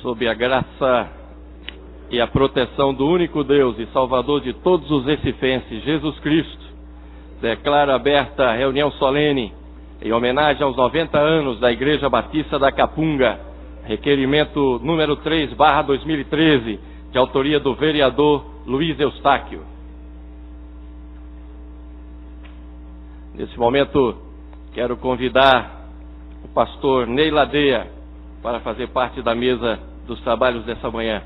Sob a graça e a proteção do único Deus e Salvador de todos os recifenses, Jesus Cristo, declaro aberta a reunião solene em homenagem aos 90 anos da Igreja Batista da Capunga, requerimento número 3/2013, de autoria do vereador Luiz Eustáquio. Nesse momento, quero convidar o pastor Ney Ladeia para fazer parte da mesa dos trabalhos dessa manhã.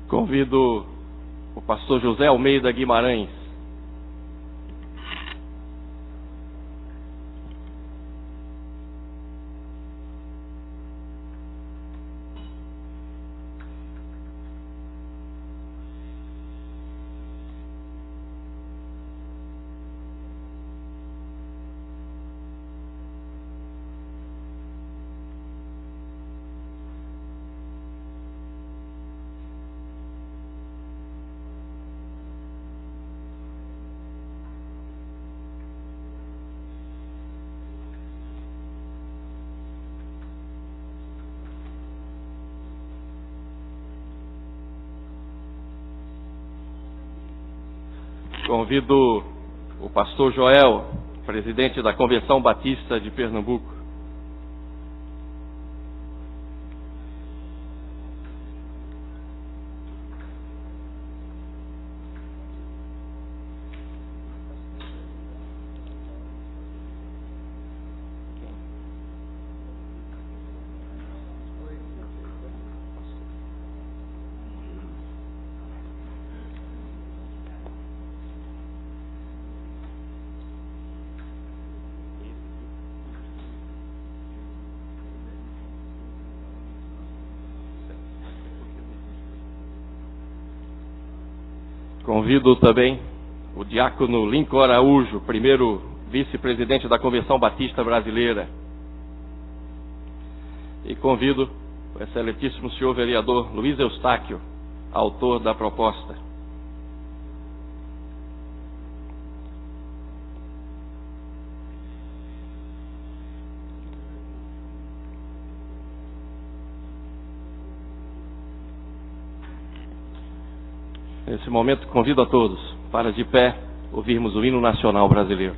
Convido o pastor José Almeida Guimarães. Convido o pastor Joel, presidente da Convenção Batista de Pernambuco. Convido também o diácono Lincoln Araújo, primeiro vice-presidente da Convenção Batista Brasileira. E convido o excelentíssimo senhor vereador Luiz Eustáquio, autor da proposta. Nesse momento, convido a todos para, de pé, ouvirmos o hino nacional brasileiro.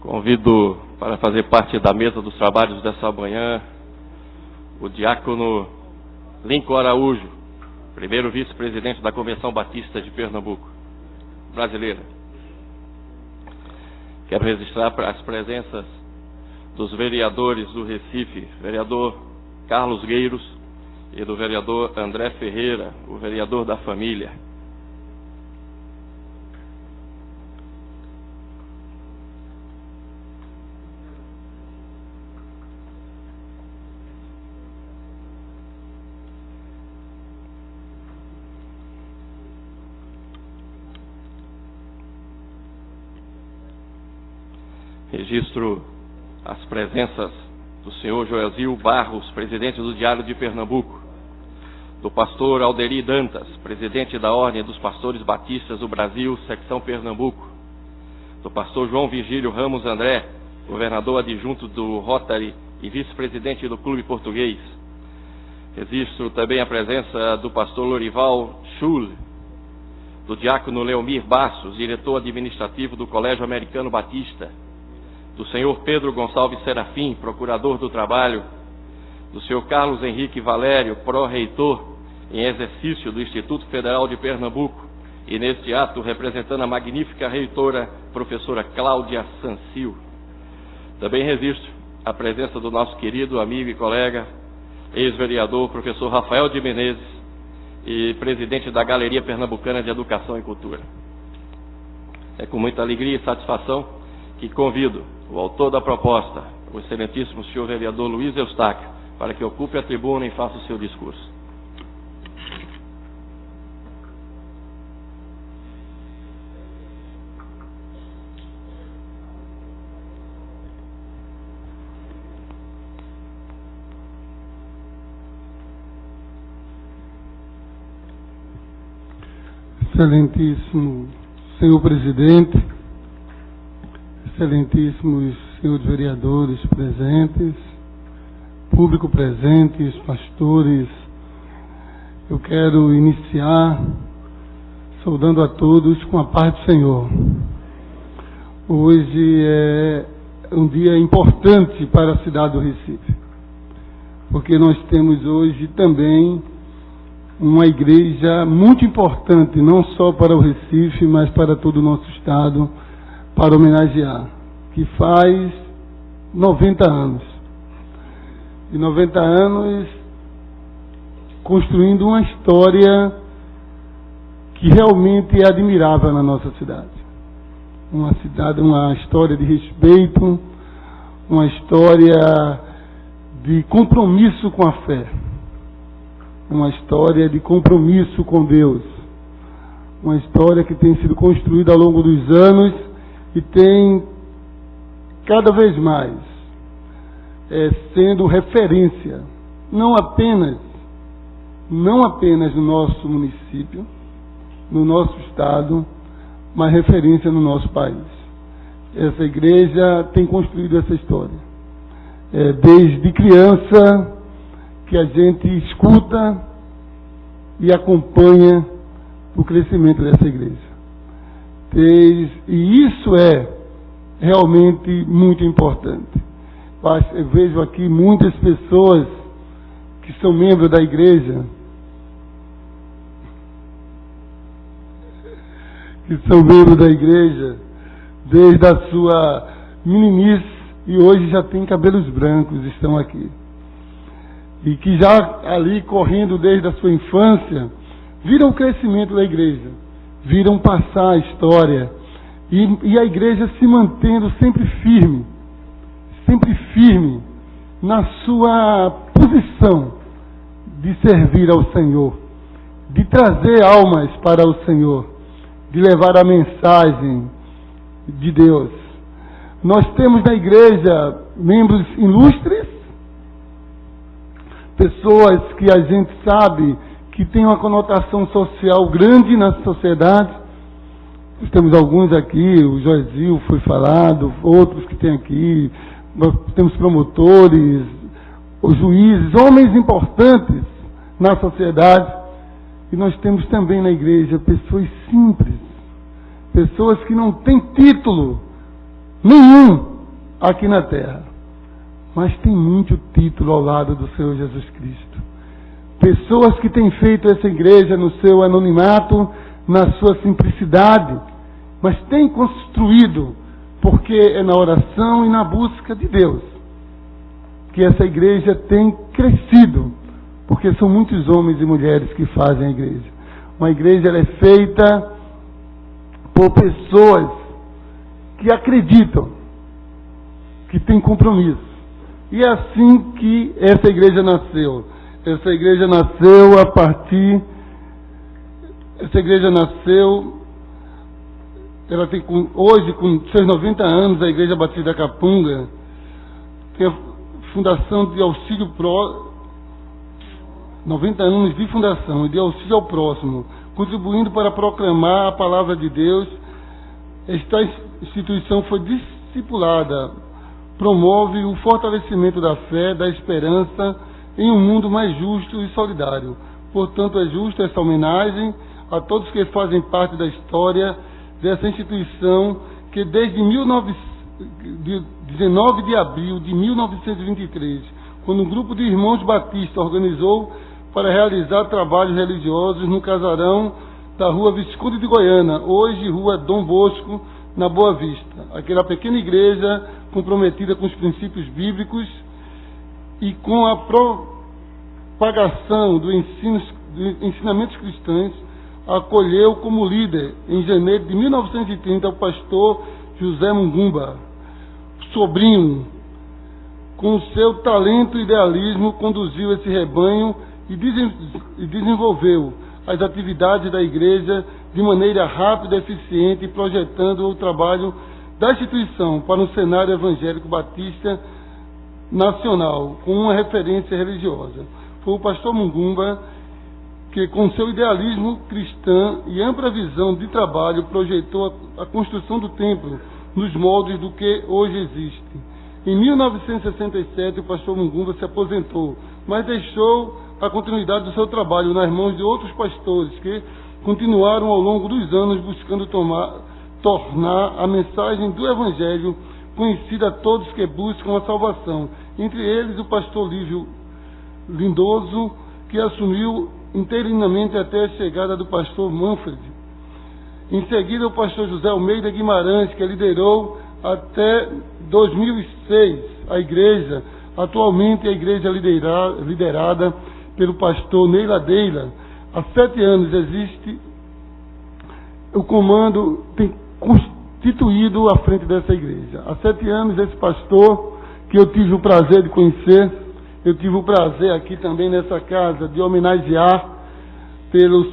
Convido para fazer parte da mesa dos trabalhos dessa manhã o diácono Lincoln Araújo, primeiro vice-presidente da Convenção Batista de Pernambuco, brasileira. Quero registrar as presenças dos vereadores do Recife, vereador Carlos Gueiros e do vereador André Ferreira, o vereador da família. Registro as presenças do senhor Joelzil Barros, presidente do Diário de Pernambuco, do pastor Alderi Dantas, presidente da Ordem dos Pastores Batistas do Brasil, secção Pernambuco, do pastor João Virgílio Ramos André, governador adjunto do Rotary e vice-presidente do Clube Português. Registro também a presença do pastor Lorival Schul, do diácono Leomir Bassos, diretor administrativo do Colégio Americano Batista, do senhor Pedro Gonçalves Serafim, procurador do trabalho, do senhor Carlos Henrique Valério, pró-reitor em exercício do Instituto Federal de Pernambuco, e neste ato representando a magnífica reitora, professora Cláudia Sancil. Também registro a presença do nosso querido amigo e colega, ex-vereador, professor Rafael de Menezes, e presidente da Galeria Pernambucana de Educação e Cultura. É com muita alegria e satisfação que convido o autor da proposta, o excelentíssimo senhor vereador Luiz Eustáquio, para que ocupe a tribuna e faça o seu discurso. Excelentíssimo senhor presidente, excelentíssimos senhores vereadores presentes, público presente, pastores, eu quero iniciar saudando a todos com a paz do Senhor. Hoje é um dia importante para a cidade do Recife, porque nós temos hoje também uma igreja muito importante, não só para o Recife, mas para todo o nosso estado, para homenagear, que faz 90 anos. E 90 anos construindo uma história que realmente é admirável na nossa cidade. Uma história de respeito, uma história de compromisso com a fé, uma história de compromisso com Deus, uma história que tem sido construída ao longo dos anos e tem cada vez mais sendo referência, não apenas no nosso município, no nosso estado, mas referência no nosso país. Essa igreja tem construído essa história. Desde criança que a gente escuta e acompanha o crescimento dessa igreja. E isso é realmente muito importante. Eu vejo aqui muitas pessoas que são membros da igreja, desde a sua meninice, e hoje já tem cabelos brancos, estão aqui. E que já ali correndo desde a sua infância, viram o crescimento da igreja, viram passar a história, e a igreja se mantendo sempre firme na sua posição de servir ao Senhor, de trazer almas para o Senhor, de levar a mensagem de Deus. Nós temos na igreja membros ilustres, pessoas que a gente sabe que tem uma conotação social grande na sociedade. Nós temos alguns aqui, o Joelzil foi falado, outros que tem aqui, nós temos promotores, os juízes, homens importantes na sociedade, e nós temos também na igreja pessoas simples, pessoas que não têm título nenhum, aqui na terra. Mas tem muito título ao lado do Senhor Jesus Cristo. Pessoas que têm feito essa igreja no seu anonimato, na sua simplicidade, mas têm construído, porque é na oração e na busca de Deus que essa igreja tem crescido, porque são muitos homens e mulheres que fazem a igreja. Uma igreja ela é feita por pessoas que acreditam, que têm compromisso. E é assim que essa igreja nasceu. Essa igreja nasceu a partir... Essa igreja nasceu... Ela tem hoje, com seus 90 anos, a Igreja Batista da Capunga tem a fundação de auxílio 90 anos de fundação e de auxílio ao próximo, contribuindo para proclamar a palavra de Deus. Esta instituição foi discipulada, promove o fortalecimento da fé, da esperança em um mundo mais justo e solidário. Portanto, é justa essa homenagem a todos que fazem parte da história dessa instituição que desde 19 de abril de 1923, quando um grupo de irmãos batistas organizou para realizar trabalhos religiosos no casarão da Rua Visconde de Goiânia, hoje Rua Dom Bosco, na Boa Vista. Aquela pequena igreja comprometida com os princípios bíblicos e com a propagação dos ensinamentos cristãos, acolheu como líder, em janeiro de 1930, o pastor José Mungumba, sobrinho. Com o seu talento e idealismo, conduziu esse rebanho e desenvolveu as atividades da igreja de maneira rápida e eficiente, projetando o trabalho da instituição para um cenário evangélico batista nacional, com uma referência religiosa. Foi o pastor Mungumba que, com seu idealismo cristão e ampla visão de trabalho, projetou a construção do templo nos moldes do que hoje existe. Em 1967, o pastor Mungumba se aposentou, mas deixou a continuidade do seu trabalho nas mãos de outros pastores que continuaram ao longo dos anos buscando tornar a mensagem do Evangelho conhecida a todos que buscam a salvação. Entre eles, o pastor Lívio Lindoso, que assumiu interinamente até a chegada do pastor Manfred. Em seguida, o pastor José Almeida Guimarães, que liderou até 2006 a igreja. Atualmente, a igreja liderada pelo pastor Ney Ladeira. Há 7 anos existe o comando, tem constituído à frente dessa igreja. Há 7 anos, esse pastor, que eu tive o prazer de conhecer, eu tive o prazer aqui também nessa casa de homenagear pela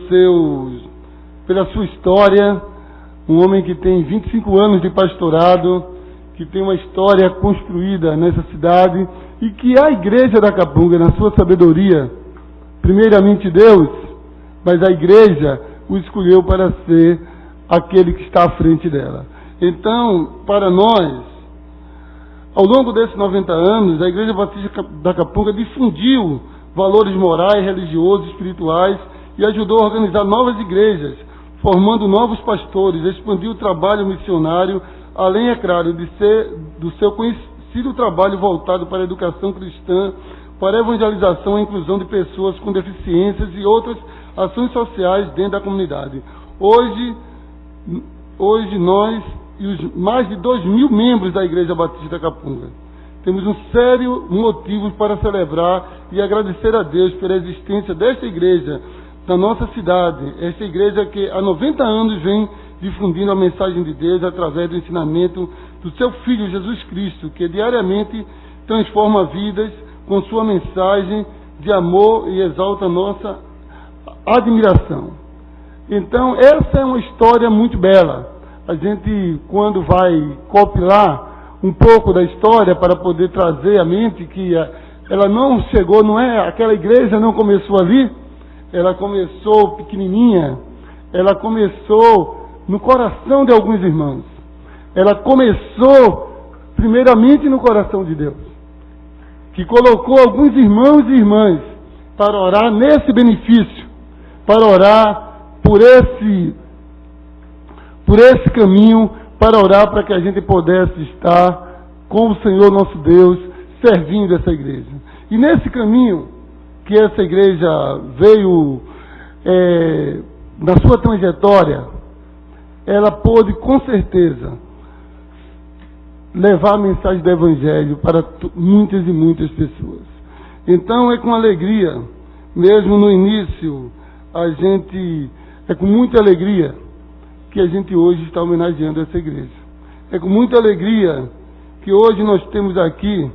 sua história, um homem que tem 25 anos de pastorado, que tem uma história construída nessa cidade e que a Igreja da Capunga, na sua sabedoria, primeiramente Deus, mas a igreja o escolheu para ser aquele que está à frente dela. Então, para nós, ao longo desses 90 anos, a Igreja Batista da Capunga difundiu valores morais, religiosos, espirituais e ajudou a organizar novas igrejas, formando novos pastores, expandiu o trabalho missionário, além, é claro, do seu conhecido trabalho voltado para a educação cristã, para a evangelização e inclusão de pessoas com deficiências e outras ações sociais dentro da comunidade. Hoje nós e os mais de 2.000 membros da Igreja Batista da Capunga temos um sério motivo para celebrar e agradecer a Deus pela existência desta igreja na nossa cidade. Esta igreja que há 90 anos vem difundindo a mensagem de Deus através do ensinamento do seu Filho Jesus Cristo, que diariamente transforma vidas com sua mensagem de amor e exalta a nossa admiração. Então, essa é uma história muito bela. A gente, quando vai compilar um pouco da história para poder trazer à mente que ela não chegou, não é, aquela igreja não começou ali, ela começou pequenininha, ela começou no coração de alguns irmãos. Ela começou primeiramente no coração de Deus, que colocou alguns irmãos e irmãs para orar nesse benefício, para orar por esse caminho, para orar para que a gente pudesse estar com o Senhor nosso Deus, servindo essa igreja. E nesse caminho que essa igreja veio, na sua trajetória, ela pôde com certeza levar a mensagem do Evangelho para muitas e muitas pessoas. Então é com alegria, mesmo no início, é com muita alegria que a gente hoje está homenageando essa igreja. É com muita alegria que hoje nós temos aqui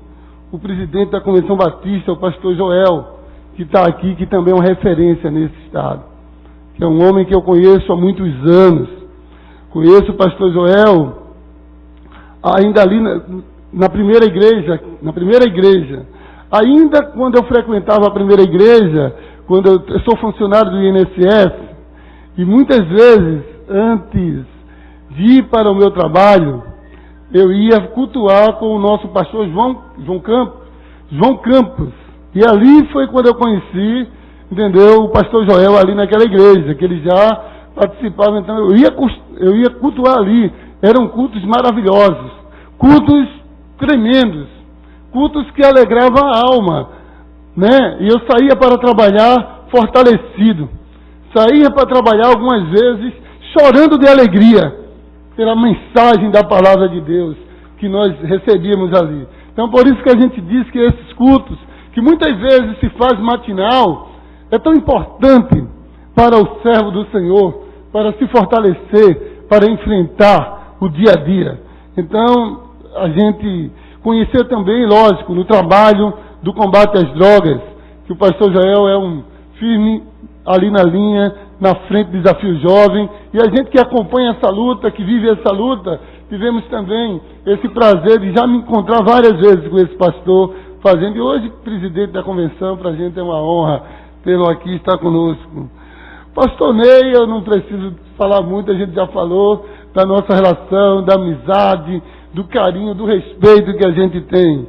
o presidente da Convenção Batista, o pastor Joel, que está aqui, que também é uma referência nesse estado, que é um homem que eu conheço há muitos anos. Conheço o pastor Joel ainda ali na primeira igreja, ainda quando eu frequentava a primeira igreja, quando eu sou funcionário do INSS, e muitas vezes, antes de ir para o meu trabalho, eu ia cultuar com o nosso pastor João Campos. E ali foi quando eu conheci, entendeu, o pastor Joel ali naquela igreja, que ele já participava. Então eu ia cultuar ali. Eram cultos maravilhosos, cultos tremendos, cultos que alegravam a alma, né? E eu saía para trabalhar fortalecido. Saía para trabalhar algumas vezes chorando de alegria pela mensagem da palavra de Deus que nós recebíamos ali. Então, por isso que a gente diz que esses cultos, que muitas vezes se faz matinal, é tão importante para o servo do Senhor, para se fortalecer, para enfrentar o dia a dia. Então, a gente conhecer também, lógico, no trabalho do combate às drogas, que o pastor Joel é um firme ali na linha, na frente do Desafio Jovem, e a gente que acompanha essa luta, que vive essa luta, tivemos também esse prazer de já me encontrar várias vezes com esse pastor, fazendo, e hoje presidente da convenção, para a gente é uma honra tê-lo aqui, estar conosco. Pastor Ney, eu não preciso falar muito, a gente já falou da nossa relação, da amizade, do carinho, do respeito que a gente tem.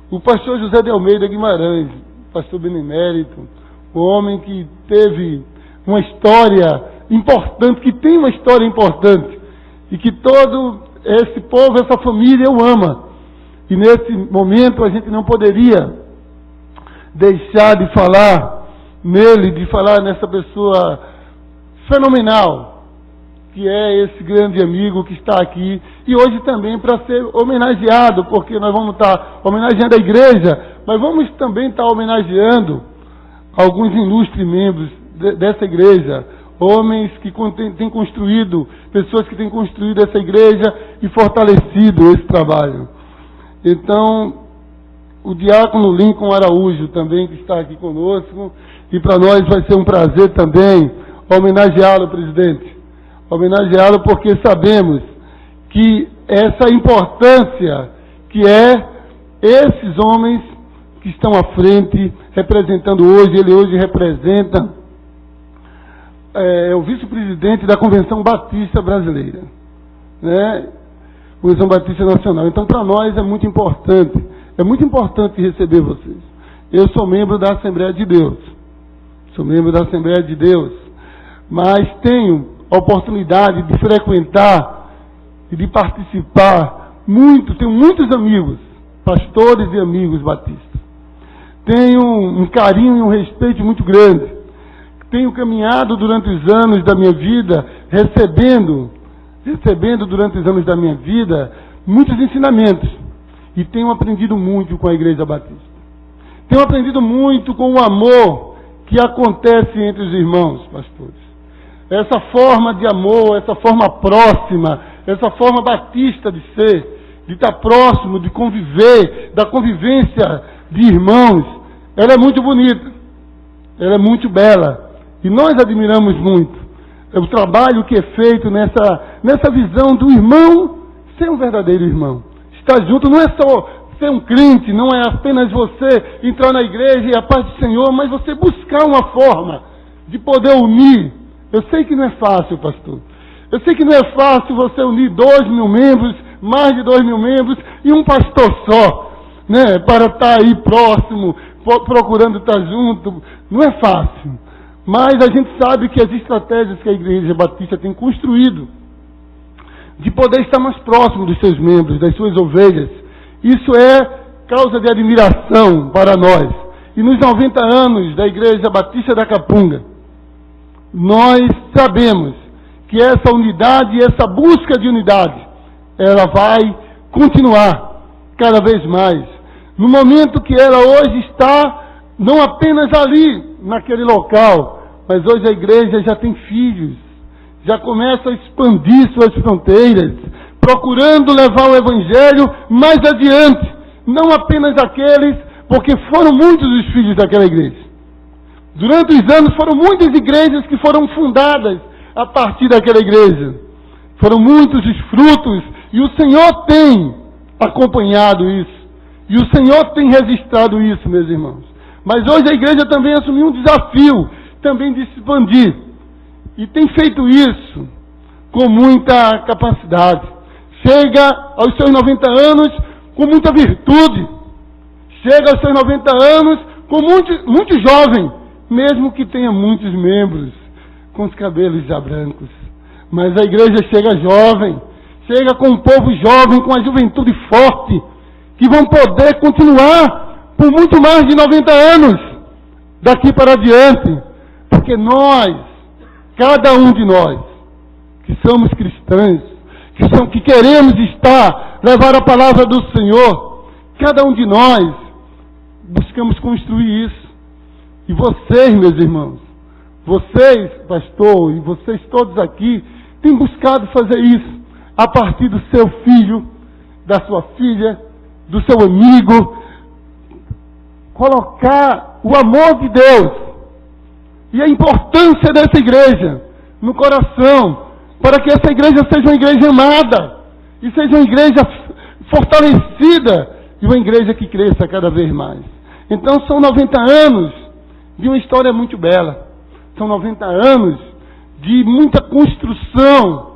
O pastor José de Almeida Guimarães, pastor benemérito, um homem que teve uma história importante, que tem uma história importante, e que todo esse povo, essa família o ama. E nesse momento a gente não poderia deixar de falar nele, de falar nessa pessoa fenomenal, que é esse grande amigo que está aqui, e hoje também para ser homenageado, porque nós vamos estar homenageando a igreja, mas vamos também estar homenageando alguns ilustres membros dessa igreja, homens que têm construído, pessoas que têm construído essa igreja e fortalecido esse trabalho. Então, o diácono Lincoln Araújo também, que está aqui conosco, e para nós vai ser um prazer também homenageá-lo, presidente. Homenageá-lo porque sabemos que essa importância que é esses homens que estão à frente, representando hoje, ele hoje representa é o vice-presidente da Convenção Batista Brasileira, né? Convenção Batista Nacional. Então, para nós é muito importante receber vocês. Eu sou membro da Assembleia de Deus, mas tenho a oportunidade de frequentar e de participar tenho muitos amigos, pastores e amigos batistas. Tenho um carinho e um respeito muito grande. Tenho caminhado durante os anos da minha vida, recebendo durante os anos da minha vida, muitos ensinamentos. E tenho aprendido muito com a Igreja Batista. Tenho aprendido muito com o amor que acontece entre os irmãos, pastores. Essa forma de amor, essa forma próxima, essa forma batista de ser, de estar próximo, de conviver, da convivência de irmãos, ela é muito bonita, ela é muito bela. E nós admiramos muito o trabalho que é feito nessa visão do irmão ser um verdadeiro irmão. Estar junto não é só ser um crente, não é apenas você entrar na igreja e a paz do Senhor, mas você buscar uma forma de poder unir. Eu sei que não é fácil, pastor. Eu sei que não é fácil você unir 2.000 membros, mais de 2.000 membros e um pastor só, né? Para estar aí próximo, procurando estar junto. Não é fácil. Mas a gente sabe que as estratégias que a Igreja Batista tem construído de poder estar mais próximo dos seus membros, das suas ovelhas, Isso é causa de admiração para nós. E nos 90 anos da Igreja Batista da Capunga, nós sabemos que essa unidade e essa busca de unidade, ela vai continuar cada vez mais. No momento que ela hoje está, não apenas ali, naquele local, mas hoje a igreja já tem filhos, já começa a expandir suas fronteiras, procurando levar o Evangelho mais adiante. Não apenas aqueles, porque foram muitos os filhos daquela igreja. Durante os anos foram muitas igrejas que foram fundadas a partir daquela igreja. Foram muitos os frutos, e o Senhor tem acompanhado isso. E o Senhor tem registrado isso, meus irmãos. Mas hoje a igreja também assumiu um desafio, também de se expandir. E tem feito isso com muita capacidade. Chega aos seus 90 anos com muita virtude. Chega aos seus 90 anos com muito jovem, mesmo que tenha muitos membros com os cabelos já brancos. Mas a igreja chega jovem, chega com um povo jovem, com a juventude forte, que vão poder continuar por muito mais de 90 anos daqui para adiante. Porque nós, cada um de nós, que somos cristãos, que queremos levar a palavra do Senhor, cada um de nós buscamos construir isso. E vocês, meus irmãos, vocês, pastor, e vocês todos aqui, têm buscado fazer isso a partir do seu filho, da sua filha, do seu amigo, colocar o amor de Deus e a importância dessa igreja no coração, para que essa igreja seja uma igreja amada, e seja uma igreja fortalecida, e uma igreja que cresça cada vez mais. Então são 90 anos de uma história muito bela, são 90 anos de muita construção,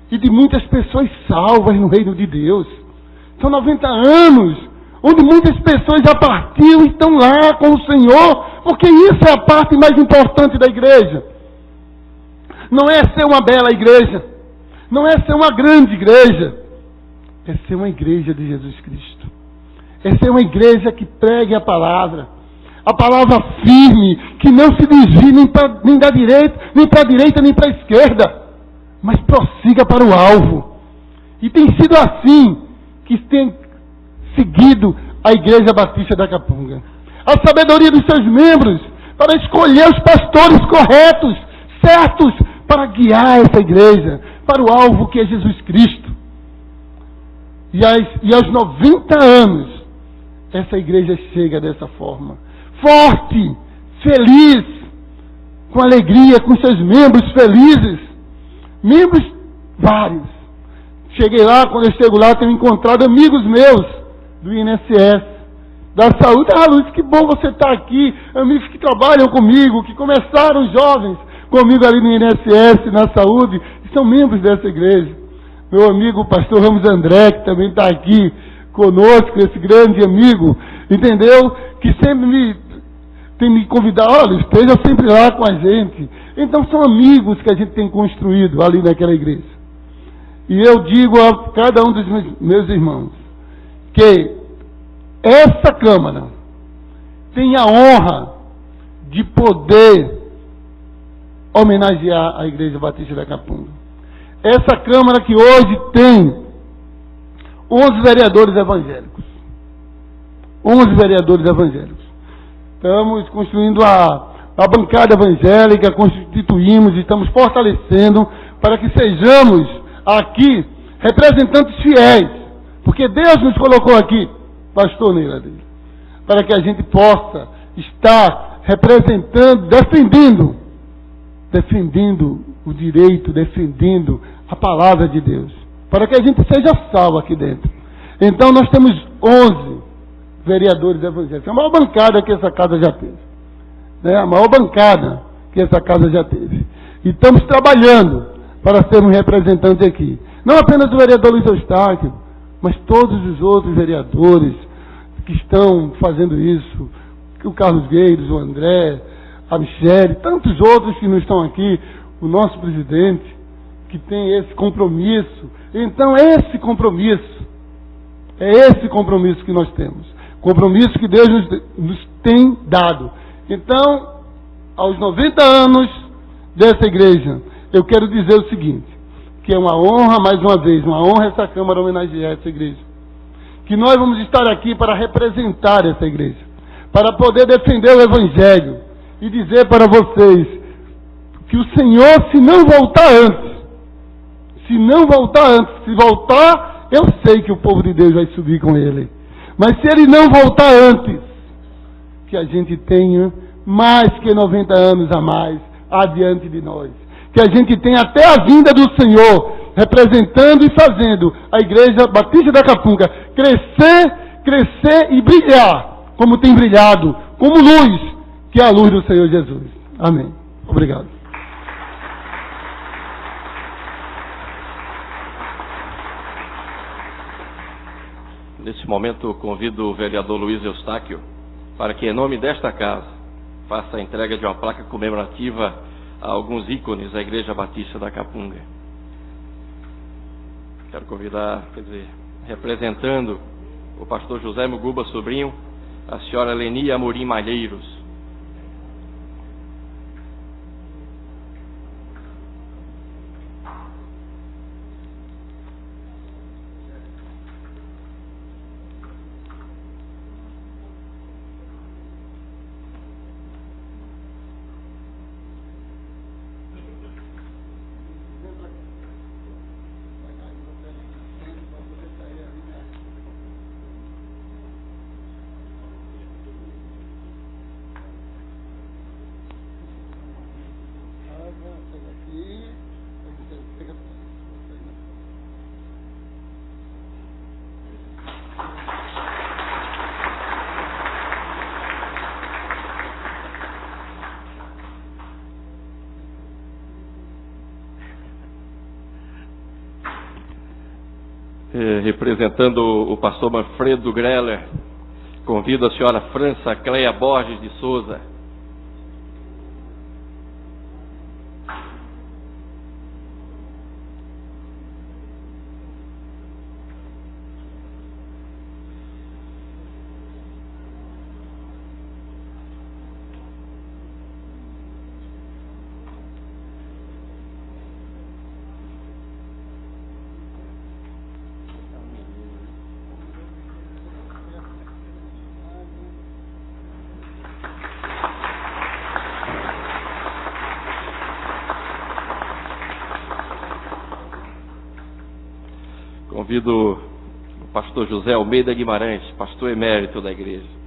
e de muitas pessoas salvas no reino de Deus. São 90 anos onde muitas pessoas já partiram e estão lá com o Senhor, porque isso é a parte mais importante da igreja. Não é ser uma bela igreja, não é ser uma grande igreja, é ser uma igreja de Jesus Cristo. É ser uma igreja que pregue a palavra firme, que não se desvie nem da direita, nem para a direita, nem para a esquerda, mas prossiga para o alvo. E tem sido assim que tem seguido a Igreja Batista da Capunga. A sabedoria dos seus membros para escolher os pastores corretos, certos, para guiar essa igreja para o alvo que é Jesus Cristo. E aos 90 anos, essa igreja chega dessa forma. Forte, feliz, com alegria, com seus membros felizes. Membros vários. Cheguei lá, quando eu chego lá, tenho encontrado amigos meus do INSS, da saúde. Luiz, que bom você estar aqui. Amigos que trabalham comigo, que começaram jovens comigo ali no INSS, na saúde, que são membros dessa igreja. Meu amigo, o pastor Ramos André, que também está aqui conosco, esse grande amigo, entendeu? Que sempre tem me convidado, olha, esteja sempre lá com a gente. Então são amigos que a gente tem construído ali naquela igreja. E eu digo a cada um dos meus irmãos, que essa Câmara tem a honra de poder homenagear a Igreja Batista da Capunga. Essa Câmara que hoje tem 11 vereadores evangélicos. 11 vereadores evangélicos. Estamos construindo a bancada evangélica, constituímos e estamos fortalecendo para que sejamos aqui representantes fiéis. Porque Deus nos colocou aqui, pastor Neila, para que a gente possa estar representando, defendendo o direito, defendendo a palavra de Deus, para que a gente seja salvo aqui dentro. Então nós temos 11 vereadores evangélicos, a maior bancada que essa casa já teve, né? A maior bancada que essa casa já teve. E estamos trabalhando para sermos representantes aqui, não apenas o vereador Luiz Eustáquio, mas todos os outros vereadores que estão fazendo isso, o Carlos Gueiros, o André, a Michele, tantos outros que não estão aqui, o nosso presidente, que tem esse compromisso. Então esse compromisso É esse compromisso que nós temos. Compromisso que Deus nos tem dado. Então, aos 90 anos dessa igreja, eu quero dizer o seguinte, que é uma honra, mais uma vez, uma honra essa Câmara homenagear essa igreja. Que nós vamos estar aqui para representar essa igreja, para poder defender o Evangelho e dizer para vocês que o Senhor, se não voltar antes, se voltar, eu sei que o povo de Deus vai subir com Ele. Mas se Ele não voltar antes, que a gente tenha mais que 90 anos a mais adiante de nós. Que a gente tenha até a vinda do Senhor, representando e fazendo a Igreja Batista da Capunga crescer e brilhar, como tem brilhado, como luz, que é a luz do Senhor Jesus. Amém. Obrigado. Nesse momento, convido o vereador Luiz Eustáquio para que, em nome desta casa, faça a entrega de uma placa comemorativa a alguns ícones da Igreja Batista da Capunga. Quero convidar, representando o pastor José Muguba Sobrinho, a senhora Leni Amorim Malheiros. Representando o pastor Manfredo Greller, convido a senhora França Cleia Borges de Souza. Convido o pastor José Almeida Guimarães, pastor emérito da igreja.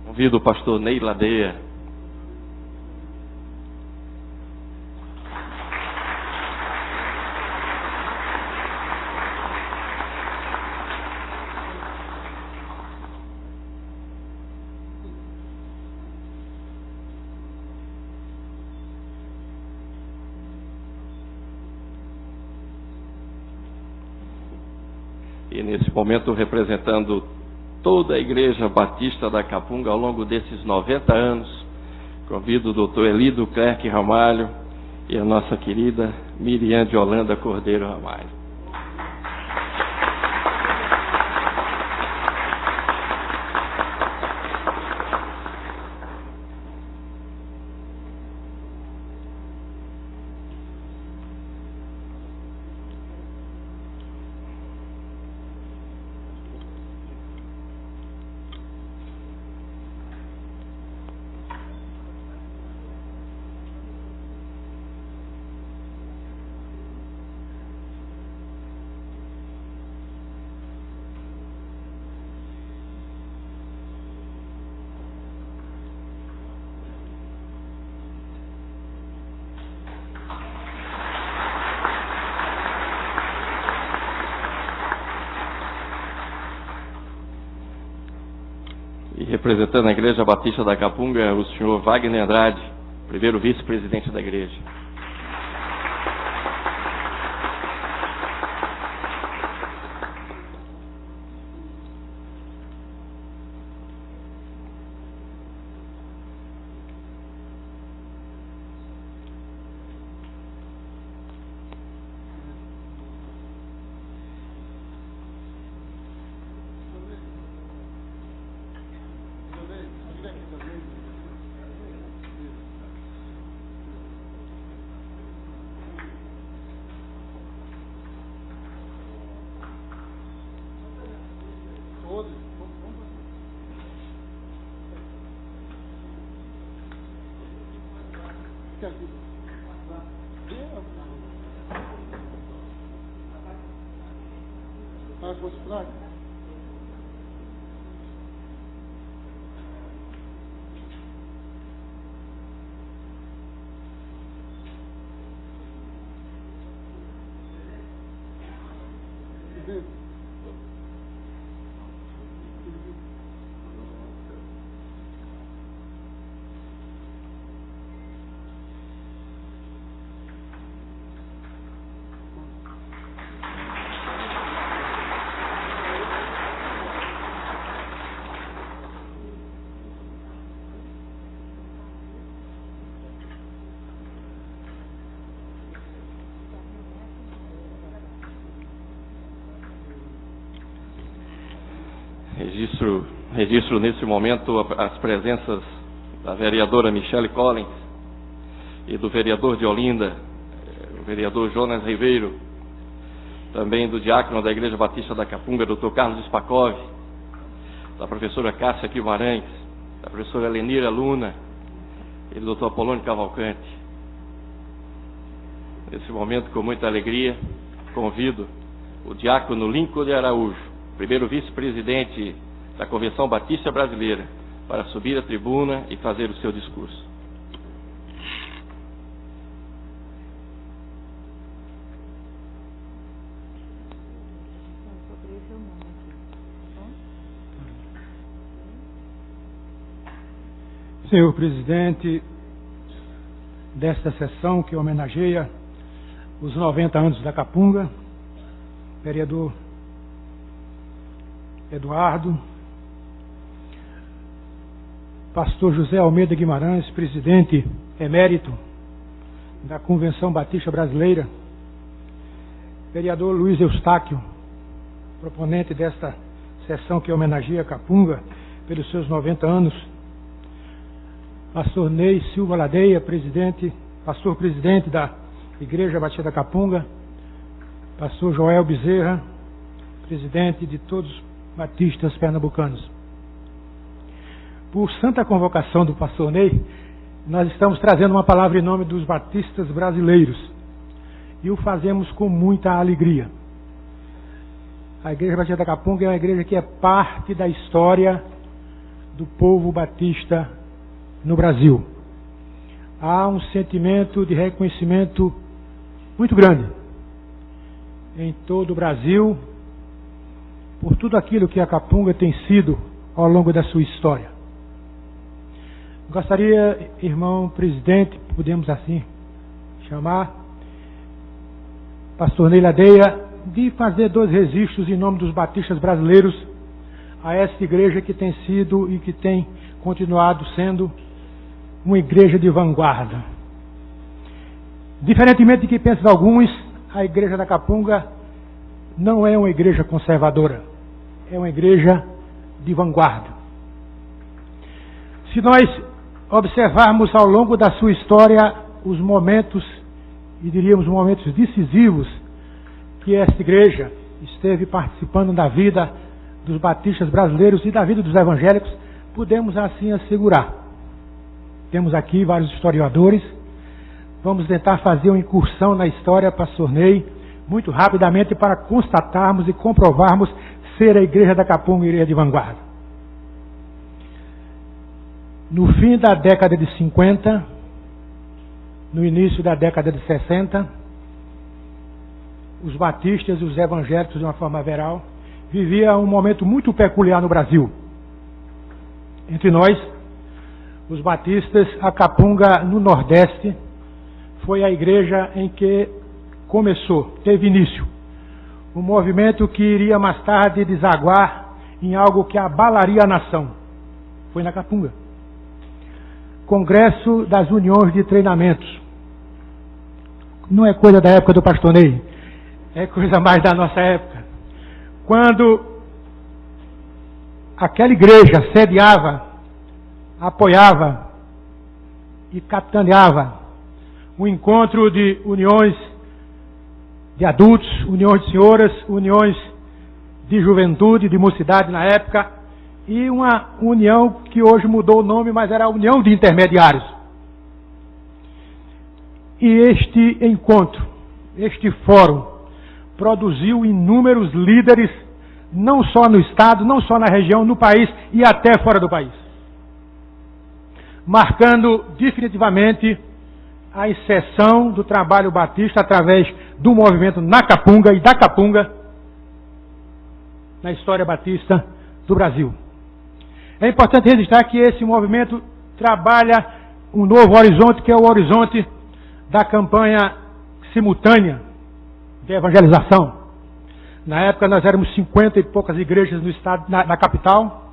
Convido o pastor Ney Ladeia. E nesse momento, representando toda a Igreja Batista da Capunga ao longo desses 90 anos, convido o doutor Elido Clerc Ramalho e a nossa querida Miriam de Holanda Cordeiro Ramalho. Representando a Igreja Batista da Capunga, o senhor Wagner Andrade, primeiro vice-presidente da igreja. Registro nesse momento as presenças da vereadora Michele Collins e do vereador de Olinda, o vereador Jonas Ribeiro, também do diácono da Igreja Batista da Capunga, Dr. Carlos Spakov, da professora Cássia Guimarães, da professora Lenira Luna e do Dr. Apolônio Cavalcante. Nesse momento, com muita alegria, convido o diácono Lincoln de Araújo, primeiro vice-presidente da Convenção Batista Brasileira, para subir à tribuna e fazer o seu discurso. Senhor presidente desta sessão que homenageia os 90 anos da Capunga, vereador Eduardo, pastor José Almeida Guimarães, presidente emérito da Convenção Batista Brasileira, vereador Luiz Eustáquio, proponente desta sessão que homenageia a Capunga pelos seus 90 anos, pastor Ney Silva Ladeia, pastor-presidente da Igreja Batista da Capunga, pastor Joel Bezerra, presidente de todos os batistas pernambucanos. Por santa convocação do pastor Ney, nós estamos trazendo uma palavra em nome dos batistas brasileiros e o fazemos com muita alegria. A Igreja Batista da Capunga é uma igreja que é parte da história do povo batista no Brasil. Há um sentimento de reconhecimento muito grande em todo o Brasil por tudo aquilo que a Capunga tem sido ao longo da sua história. Gostaria, irmão presidente, podemos assim chamar, pastor Ney Ladeia, de fazer 2 registros em nome dos batistas brasileiros a esta igreja que tem sido e que tem continuado sendo uma igreja de vanguarda. Diferentemente de que pensam alguns, a Igreja da Capunga não é uma igreja conservadora, é uma igreja de vanguarda. Se nós observarmos ao longo da sua história os momentos, e diríamos momentos decisivos, que esta igreja esteve participando da vida dos batistas brasileiros e da vida dos evangélicos, podemos assim assegurar. Temos aqui vários historiadores. Vamos tentar fazer uma incursão na história, pastor Ney, muito rapidamente, para constatarmos e comprovarmos ser a Igreja da Capunga uma igreja de vanguarda. No fim da década de 50, no início da década de 60, os batistas e os evangélicos, de uma forma geral, viviam um momento muito peculiar no Brasil. entre nós, os batistas, a Capunga no Nordeste foi a igreja em que teve início, um movimento que iria mais tarde desaguar em algo que abalaria a nação. Foi na Capunga. Congresso das Uniões de Treinamentos. Não é coisa da época do pastor Ney, é coisa mais da nossa época. Quando aquela igreja sediava, apoiava e capitaneava um encontro de uniões de adultos, uniões de senhoras, uniões de juventude, de mocidade na época, e uma união que hoje mudou o nome, mas era a União de Intermediários. E este encontro, este fórum, produziu inúmeros líderes, não só no estado, não só na região, no país e até fora do país, marcando definitivamente a inserção do trabalho batista através do movimento na Capunga e da Capunga na história batista do Brasil. É importante registrar que esse movimento trabalha um novo horizonte, que é o horizonte da campanha simultânea de evangelização. Na época nós éramos 50 e poucas igrejas no estado, na capital,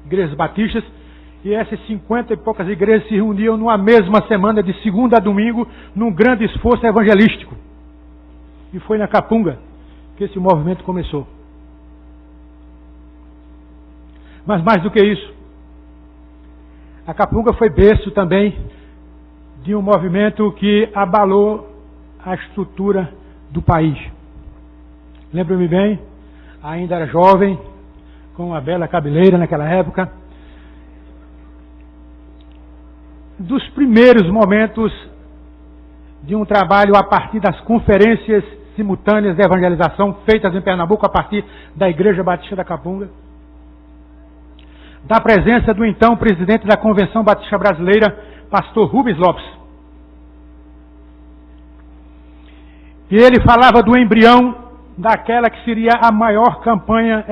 igrejas batistas, e essas 50 e poucas igrejas se reuniam numa mesma semana, de segunda a domingo, num grande esforço evangelístico. E foi na Capunga que esse movimento começou. Mas mais do que isso, a Capunga foi berço também de um movimento que abalou a estrutura do país. Lembro-me bem, ainda era jovem, com uma bela cabeleira naquela época, dos primeiros momentos de um trabalho a partir das conferências simultâneas de evangelização feitas em Pernambuco a partir da Igreja Batista da Capunga, da presença do então presidente da Convenção Batista Brasileira, pastor Rubens Lopes. E ele falava do embrião daquela que seria a maior campanha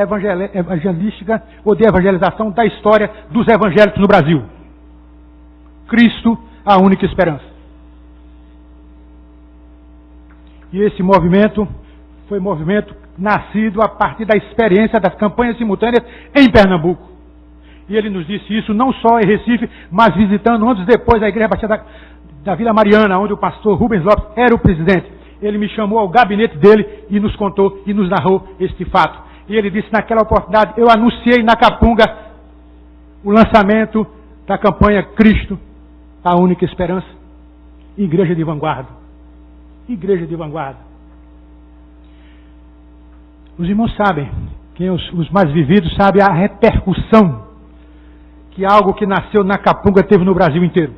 evangelística ou de evangelização da história dos evangélicos no Brasil. Cristo, a única esperança. E esse movimento foi um movimento nascido a partir da experiência das campanhas simultâneas em Pernambuco. E ele nos disse isso não só em Recife, mas visitando anos depois a Igreja Batista da Vila Mariana, onde o pastor Rubens Lopes era o presidente. Ele me chamou ao gabinete dele e nos contou e nos narrou este fato. E ele disse, naquela oportunidade, eu anunciei na Capunga o lançamento da campanha Cristo, a única esperança. Igreja de vanguarda. Igreja de vanguarda. Os irmãos sabem, quem os mais vividos sabem a repercussão que algo que nasceu na Capunga teve no Brasil inteiro.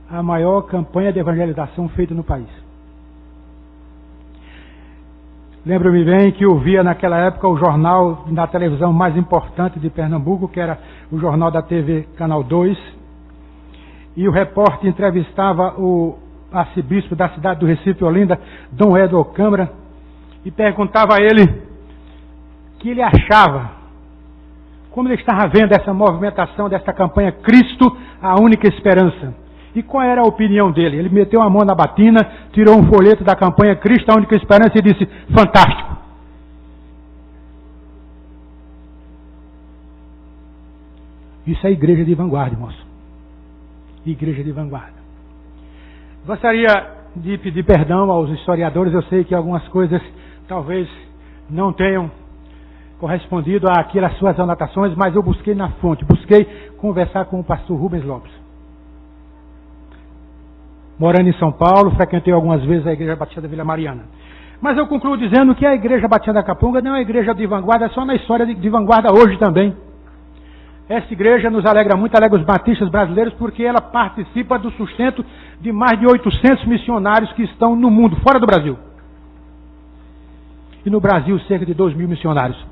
A maior campanha de evangelização feita no país. Lembro-me bem que eu via naquela época o jornal da televisão mais importante de Pernambuco, que era o jornal da TV Canal 2, e o repórter entrevistava o arcebispo da cidade do Recife, Olinda, Dom Edward Câmara, e perguntava a ele o que ele achava, como ele estava vendo essa movimentação dessa campanha Cristo, a única esperança. E qual era a opinião dele? Ele meteu a mão na batina, tirou um folheto da campanha Cristo, a única esperança, e disse, fantástico. Isso é igreja de vanguarda, irmãos. Igreja de vanguarda. Gostaria de pedir perdão aos historiadores, eu sei que algumas coisas talvez não tenham correspondido àquelas suas anotações, mas eu busquei na fonte, busquei conversar com o pastor Rubens Lopes. Morando em São Paulo, frequentei algumas vezes a Igreja Batista da Vila Mariana. Mas eu concluo dizendo que a Igreja Batista da Capunga não é uma igreja de vanguarda, é só na história de vanguarda hoje também. Essa igreja nos alegra muito, alegra os batistas brasileiros, porque ela participa do sustento de mais de 800 missionários que estão no mundo, fora do Brasil. E no Brasil, cerca de 2.000 missionários.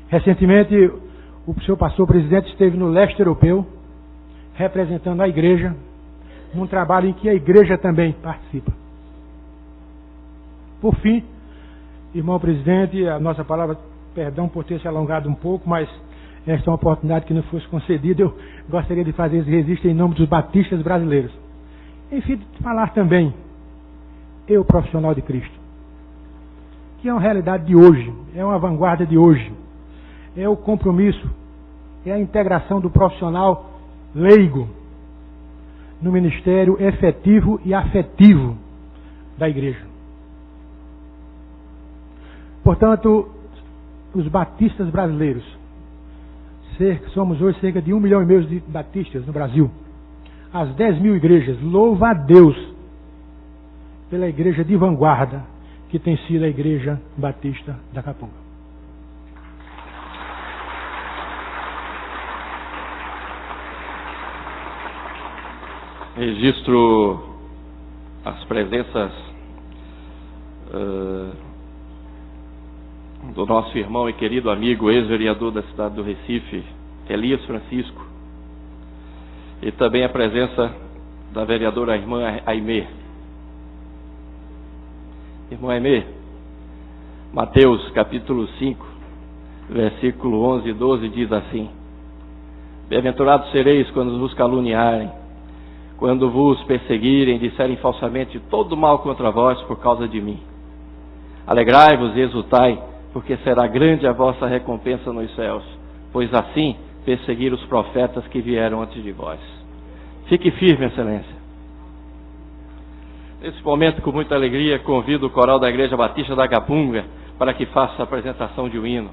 Recentemente, o seu pastor presidente esteve no leste europeu, representando a igreja, num trabalho em que a igreja também participa. Por fim, Irmão presidente, a nossa palavra, perdão por ter se alongado um pouco, mas esta é uma oportunidade que não fosse concedida. Eu gostaria de fazer esse registro em nome dos batistas brasileiros. Enfim, falar também, eu profissional de Cristo, que é uma realidade de hoje, é uma vanguarda de hoje, é o compromisso, é a integração do profissional leigo no ministério efetivo e afetivo da igreja. Portanto, os batistas brasileiros, somos hoje cerca de 1,5 milhão de batistas no Brasil. As 10 mil igrejas, louva a Deus pela igreja de vanguarda que tem sido a Igreja Batista da Capunga. Registro as presenças do nosso irmão e querido amigo, ex-vereador da cidade do Recife, Elias Francisco, e também a presença da vereadora irmã Aimê. Irmã Aimê, Mateus capítulo 5, versículo 11 e 12 diz assim: Bem-aventurados sereis quando vos caluniarem, quando vos perseguirem, disserem falsamente todo mal contra vós por causa de mim. Alegrai-vos e exultai, porque será grande a vossa recompensa nos céus, pois assim perseguiram os profetas que vieram antes de vós. Fique firme, excelência. Nesse momento, com muita alegria, convido o coral da Igreja Batista da Capunga para que faça a apresentação de um hino.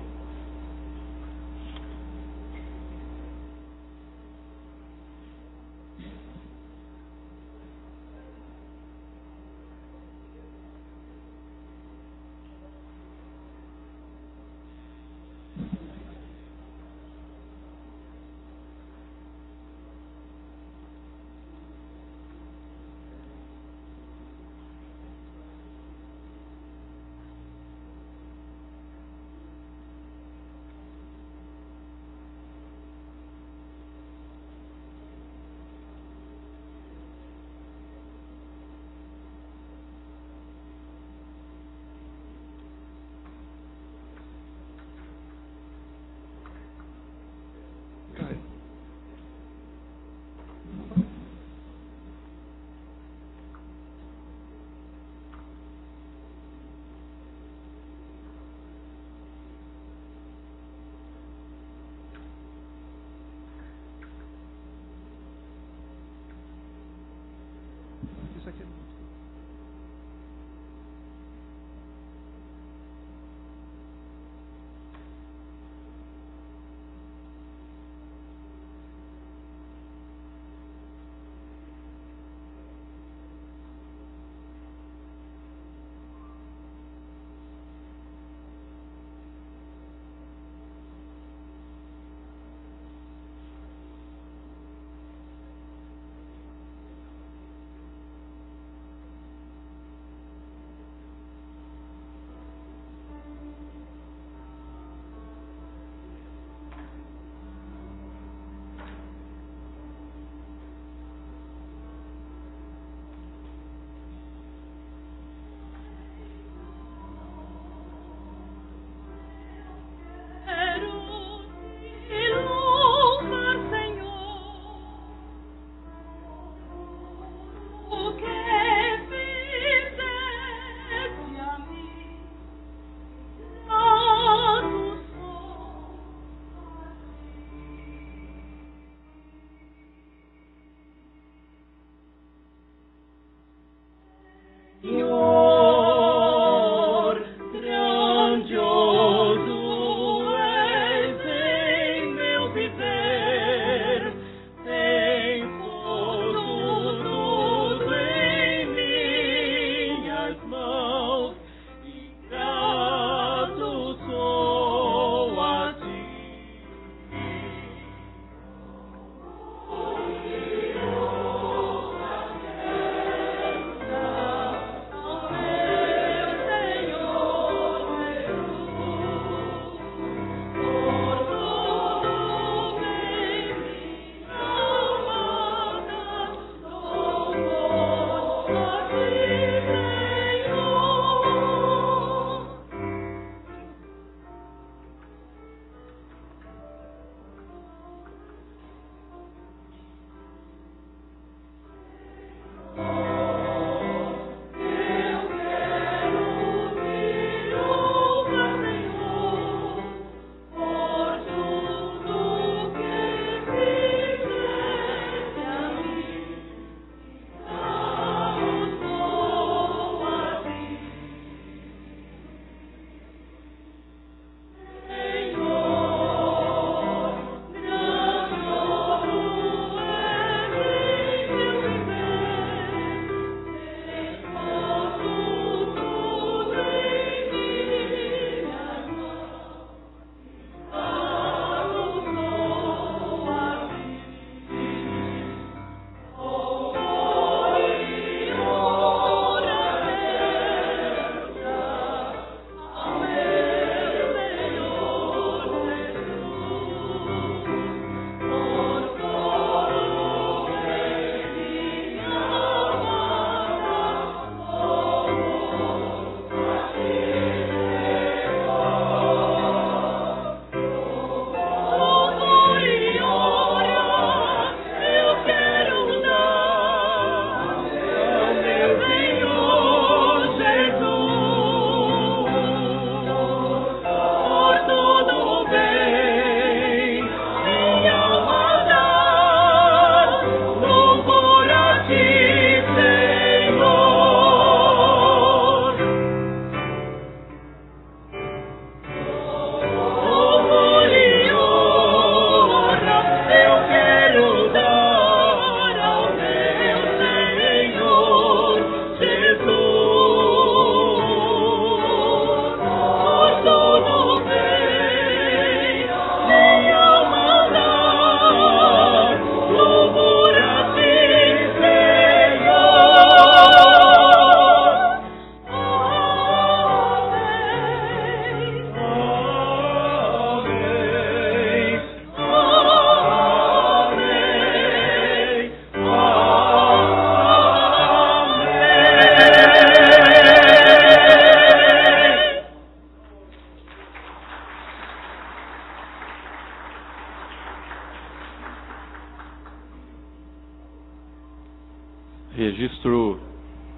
Registro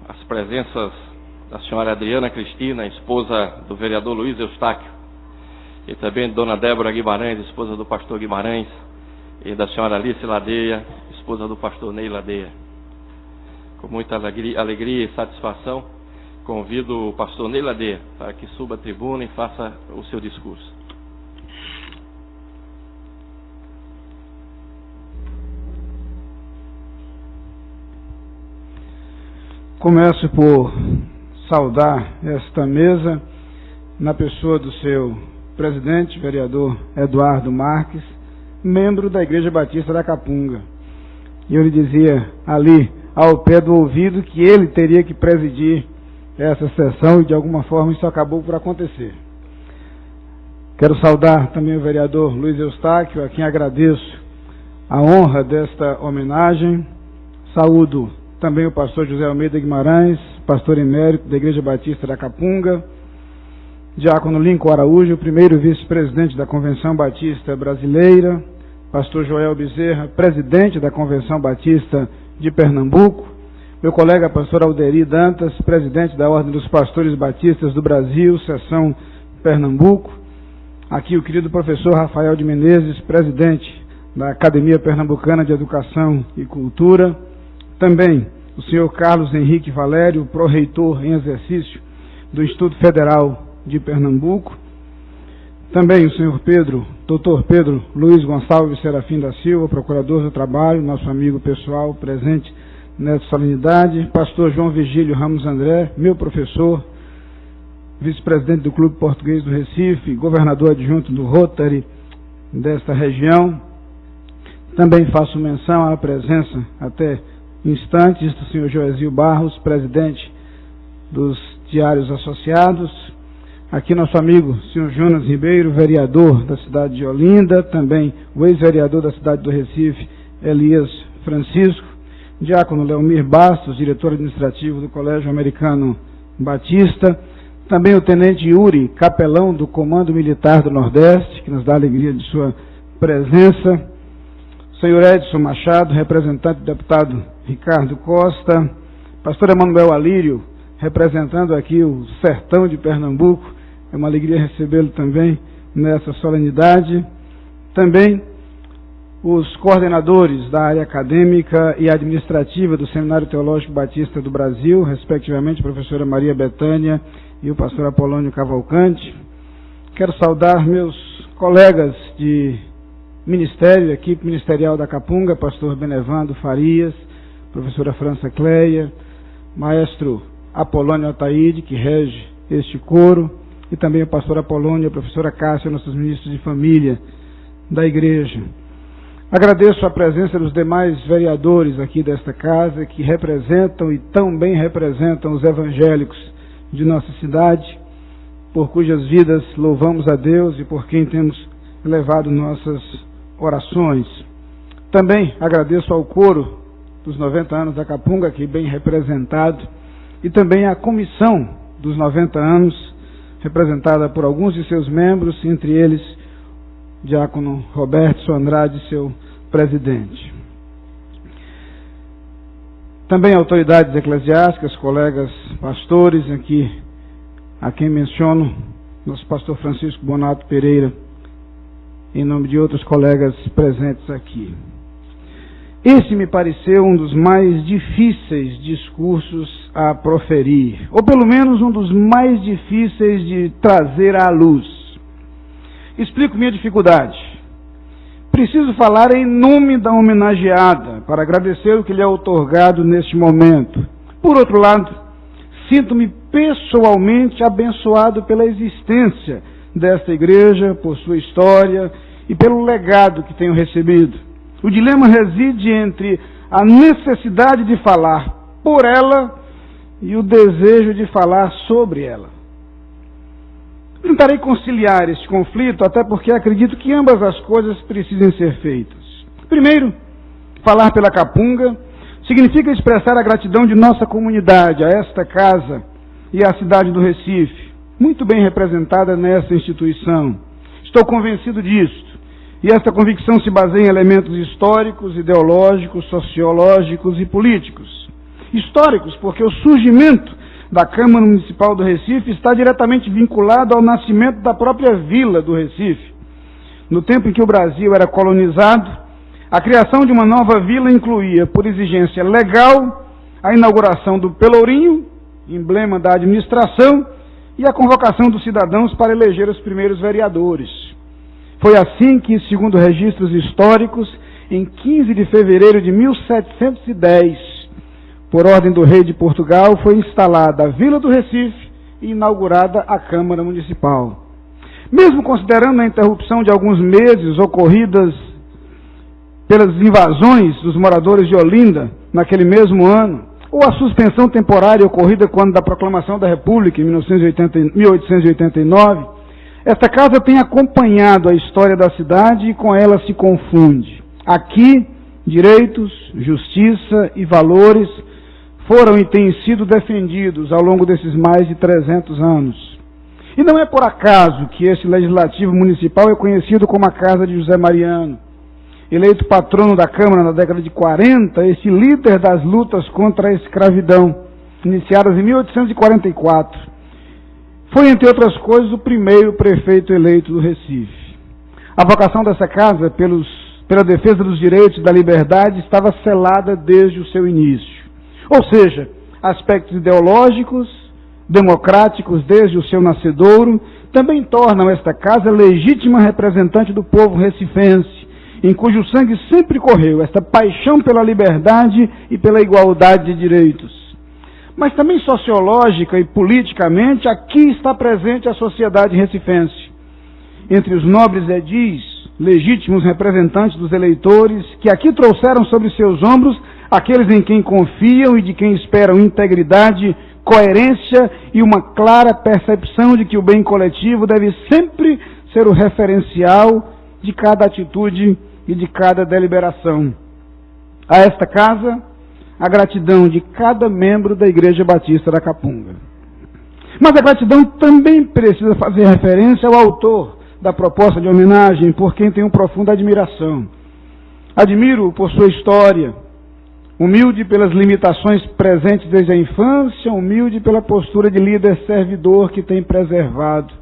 as presenças da senhora Adriana Cristina, esposa do vereador Luiz Eustáquio, e também de dona Débora Guimarães, esposa do pastor Guimarães, e da senhora Alice Ladeia, esposa do pastor Ney Ladeia. Com muita alegria e satisfação, convido o pastor Ney Ladeia para que suba a tribuna e faça o seu discurso. Começo por saudar esta mesa na pessoa do seu presidente, vereador Eduardo Marques, membro da Igreja Batista da Capunga. E eu lhe dizia ali, ao pé do ouvido, que ele teria que presidir essa sessão e de alguma forma isso acabou por acontecer. Quero saudar também o vereador Luiz Eustáquio, a quem agradeço a honra desta homenagem. Saúdo também o pastor José Almeida Guimarães, pastor emérito da Igreja Batista da Capunga, diácono Lincoln Araújo, primeiro vice-presidente da Convenção Batista Brasileira, pastor Joel Bezerra, presidente da Convenção Batista de Pernambuco, meu colega pastor Alderi Dantas, presidente da Ordem dos Pastores Batistas do Brasil, seção Pernambuco, aqui o querido professor Rafael de Menezes, presidente da Academia Pernambucana de Educação e Cultura, também o senhor Carlos Henrique Valério, pró-reitor em exercício do Instituto Federal de Pernambuco, também o senhor doutor Pedro Luiz Gonçalves Serafim da Silva, procurador do trabalho, nosso amigo pessoal presente nessa solenidade, pastor João Virgílio Ramos André, meu professor, vice-presidente do Clube Português do Recife, governador adjunto do Rotary desta região. Também faço menção à presença até instantes do senhor Joesio Barros, presidente dos Diários Associados, aqui nosso amigo senhor Jonas Ribeiro, vereador da cidade de Olinda, também o ex-vereador da cidade do Recife, Elias Francisco, diácono Leomir Bastos, diretor administrativo do Colégio Americano Batista, também o tenente Yuri, capelão do Comando Militar do Nordeste, que nos dá a alegria de sua presença, senhor Edson Machado, representante do deputado Ricardo Costa, pastor Emanuel Alírio, representando aqui o sertão de Pernambuco, é uma alegria recebê-lo também nessa solenidade. Também os coordenadores da área acadêmica e administrativa do Seminário Teológico Batista do Brasil, respectivamente a professora Maria Betânia e o pastor Apolônio Cavalcante. Quero saudar meus colegas de ministério, equipe ministerial da Capunga, pastor Benevando Farias, professora França Cleia, maestro Apolônio Ataíde, que rege este coro, e também o pastor Apolônio e a professora Cássia, nossos ministros de família da igreja. Agradeço a presença dos demais vereadores aqui desta casa, que representam e tão bem representam os evangélicos de nossa cidade, por cujas vidas louvamos a Deus e por quem temos elevado nossas orações. Também agradeço ao coro dos 90 anos da Capunga, aqui bem representado, e também à comissão dos 90 anos, representada por alguns de seus membros, entre eles diácono Roberto Andrade, seu presidente. Também autoridades eclesiásticas, colegas pastores, aqui a quem menciono, nosso pastor Francisco Bonato Pereira, em nome de outros colegas presentes aqui. Esse me pareceu um dos mais difíceis discursos a proferir, ou pelo menos um dos mais difíceis de trazer à luz. Explico minha dificuldade. Preciso falar em nome da homenageada, para agradecer o que lhe é outorgado neste momento. Por outro lado, sinto-me pessoalmente abençoado pela existência desta igreja, por sua história e pelo legado que tenho recebido. O dilema reside entre a necessidade de falar por ela e o desejo de falar sobre ela. Tentarei conciliar este conflito, até porque acredito que ambas as coisas precisem ser feitas. Primeiro, falar pela Capunga significa expressar a gratidão de nossa comunidade a esta casa e à cidade do Recife, muito bem representada nessa instituição. Estou convencido disto. E esta convicção se baseia em elementos históricos, ideológicos, sociológicos e políticos. Históricos, porque o surgimento da Câmara Municipal do Recife está diretamente vinculado ao nascimento da própria vila do Recife. No tempo em que o Brasil era colonizado, a criação de uma nova vila incluía, por exigência legal, a inauguração do Pelourinho, emblema da administração, e a convocação dos cidadãos para eleger os primeiros vereadores. Foi assim que, segundo registros históricos, em 15 de fevereiro de 1710, por ordem do rei de Portugal, foi instalada a Vila do Recife e inaugurada a Câmara Municipal. Mesmo considerando a interrupção de alguns meses ocorridas pelas invasões dos moradores de Olinda naquele mesmo ano, ou a suspensão temporária ocorrida quando da proclamação da República, em 1889, esta casa tem acompanhado a história da cidade e com ela se confunde. Aqui, direitos, justiça e valores foram e têm sido defendidos ao longo desses mais de 300 anos. E não é por acaso que esse legislativo municipal é conhecido como a Casa de José Mariano. Eleito patrono da Câmara na década de 40, esse líder das lutas contra a escravidão, iniciadas em 1844, foi, entre outras coisas, o primeiro prefeito eleito do Recife. A vocação dessa casa pela defesa dos direitos e da liberdade estava selada desde o seu início. Ou seja, aspectos ideológicos, democráticos desde o seu nascedouro, também tornam esta casa legítima representante do povo recifense, em cujo sangue sempre correu esta paixão pela liberdade e pela igualdade de direitos. Mas também sociológica e politicamente, aqui está presente a sociedade recifense. Entre os nobres edis, legítimos representantes dos eleitores, que aqui trouxeram sobre seus ombros aqueles em quem confiam e de quem esperam integridade, coerência e uma clara percepção de que o bem coletivo deve sempre ser o referencial de cada atitude e de cada deliberação. A esta casa, a gratidão de cada membro da Igreja Batista da Capunga. Mas a gratidão também precisa fazer referência ao autor da proposta de homenagem, por quem tenho profunda admiração. Admiro-o por sua história, humilde pelas limitações presentes desde a infância, humilde pela postura de líder servidor que tem preservado.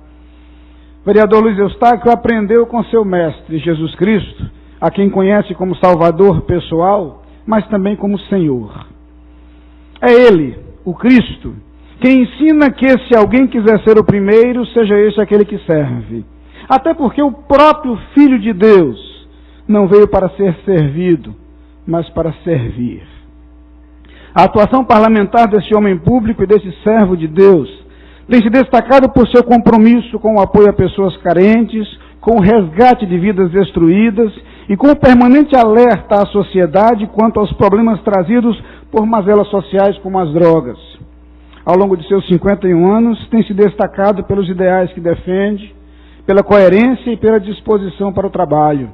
O vereador Luiz Eustáquio aprendeu com seu mestre, Jesus Cristo, a quem conhece como Salvador pessoal, mas também como Senhor. É Ele, o Cristo, quem ensina que se alguém quiser ser o primeiro, seja este aquele que serve. Até porque o próprio Filho de Deus não veio para ser servido, mas para servir. A atuação parlamentar desse homem público e desse servo de Deus tem se destacado por seu compromisso com o apoio a pessoas carentes, com o resgate de vidas destruídas e com o permanente alerta à sociedade quanto aos problemas trazidos por mazelas sociais como as drogas. Ao longo de seus 51 anos, tem se destacado pelos ideais que defende, pela coerência e pela disposição para o trabalho.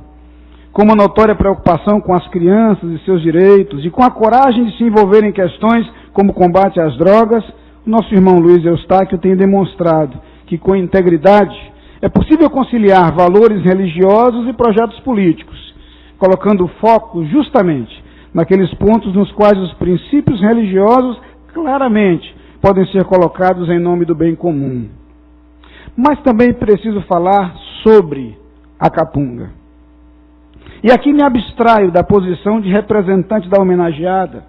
Com uma notória preocupação com as crianças e seus direitos e com a coragem de se envolver em questões como o combate às drogas, o nosso irmão Luiz Eustáquio tem demonstrado que com integridade é possível conciliar valores religiosos e projetos políticos, colocando o foco justamente naqueles pontos nos quais os princípios religiosos claramente podem ser colocados em nome do bem comum. Mas também preciso falar sobre a Capunga. E aqui me abstraio da posição de representante da homenageada,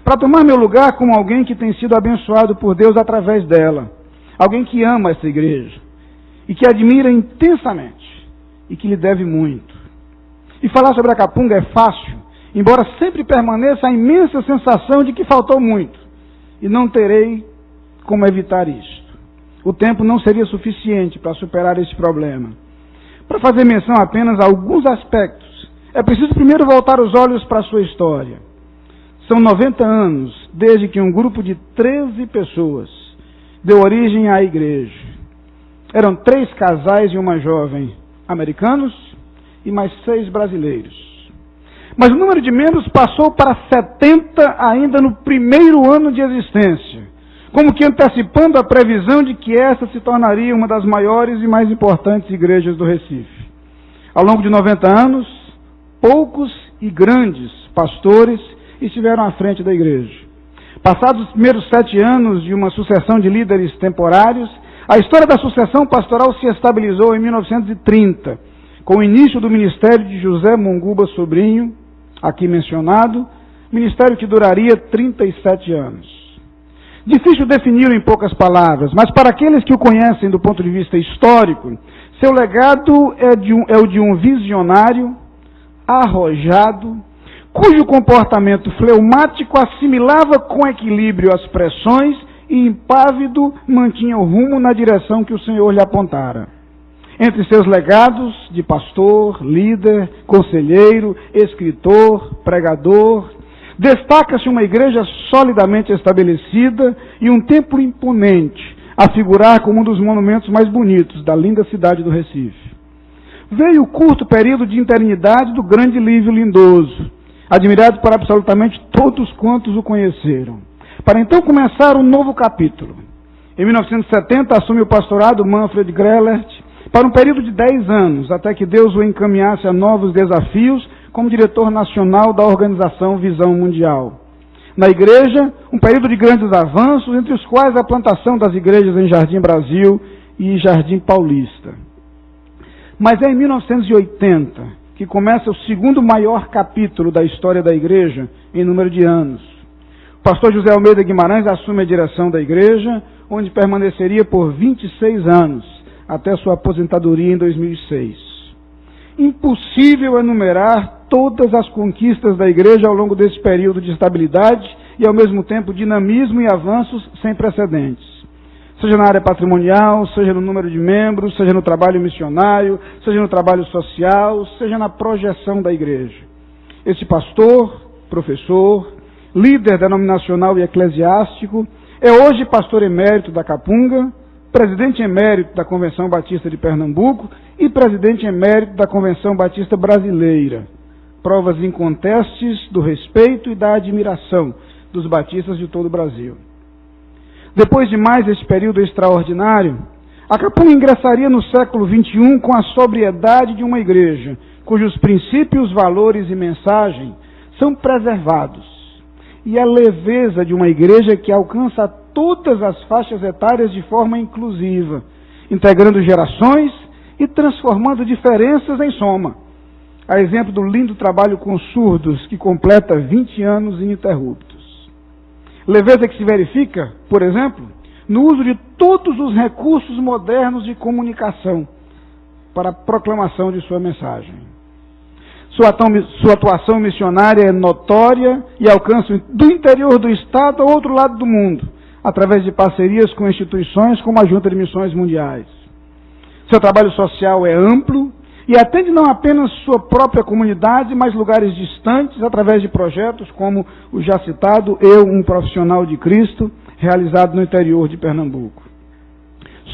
para tomar meu lugar como alguém que tem sido abençoado por Deus através dela, alguém que ama essa igreja, e que admira intensamente, e que lhe deve muito. E falar sobre a Capunga é fácil, embora sempre permaneça a imensa sensação de que faltou muito, e não terei como evitar isto. O tempo não seria suficiente para superar esse problema. Para fazer menção apenas a alguns aspectos, é preciso primeiro voltar os olhos para a sua história. São 90 anos desde que um grupo de 13 pessoas deu origem à igreja. Eram 3 casais e uma jovem americanos e mais 6 brasileiros. Mas o número de membros passou para 70 ainda no primeiro ano de existência, como que antecipando a previsão de que essa se tornaria uma das maiores e mais importantes igrejas do Recife. Ao longo de 90 anos, poucos e grandes pastores estiveram à frente da igreja. Passados os primeiros 7 anos de uma sucessão de líderes temporários, a história da sucessão pastoral se estabilizou em 1930, com o início do ministério de José Monguba Sobrinho, aqui mencionado, ministério que duraria 37 anos. Difícil defini-lo em poucas palavras, mas para aqueles que o conhecem do ponto de vista histórico, seu legado é o de um visionário, arrojado, cujo comportamento fleumático assimilava com equilíbrio as pressões e impávido mantinha o rumo na direção que o Senhor lhe apontara. Entre seus legados de pastor, líder, conselheiro, escritor, pregador, destaca-se uma igreja solidamente estabelecida e um templo imponente, a figurar como um dos monumentos mais bonitos da linda cidade do Recife. Veio o curto período de interinidade do grande Lívio Lindoso, admirado por absolutamente todos quantos o conheceram, para então começar um novo capítulo. Em 1970 assume o pastorado Manfred Grellert, para um período de 10 anos, até que Deus o encaminhasse a novos desafios como diretor nacional da organização Visão Mundial. Na igreja, um período de grandes avanços, entre os quais a plantação das igrejas em Jardim Brasil e Jardim Paulista. Mas é em 1980 que começa o segundo maior capítulo da história da igreja em número de anos. O pastor José Almeida Guimarães assume a direção da igreja, onde permaneceria por 26 anos, até sua aposentadoria em 2006. Impossível enumerar todas as conquistas da igreja ao longo desse período de estabilidade e, ao mesmo tempo, dinamismo e avanços sem precedentes. Seja na área patrimonial, seja no número de membros, seja no trabalho missionário, seja no trabalho social, seja na projeção da igreja. Esse pastor, professor, líder denominacional e eclesiástico, é hoje pastor emérito da Capunga, presidente emérito da Convenção Batista de Pernambuco e presidente emérito da Convenção Batista Brasileira. Provas incontestes do respeito e da admiração dos batistas de todo o Brasil. Depois de mais esse período extraordinário, a Capunga ingressaria no século XXI com a sobriedade de uma igreja, cujos princípios, valores e mensagem são preservados, e a leveza de uma igreja que alcança todas as faixas etárias de forma inclusiva, integrando gerações e transformando diferenças em soma. A exemplo do lindo trabalho com surdos, que completa 20 anos ininterruptos. Leveza que se verifica, por exemplo, no uso de todos os recursos modernos de comunicação para a proclamação de sua mensagem. Sua atuação missionária é notória e alcança do interior do Estado ao outro lado do mundo, através de parcerias com instituições como a Junta de Missões Mundiais. Seu trabalho social é amplo e atende não apenas sua própria comunidade, mas lugares distantes, através de projetos como o já citado Eu, um Profissional de Cristo, realizado no interior de Pernambuco.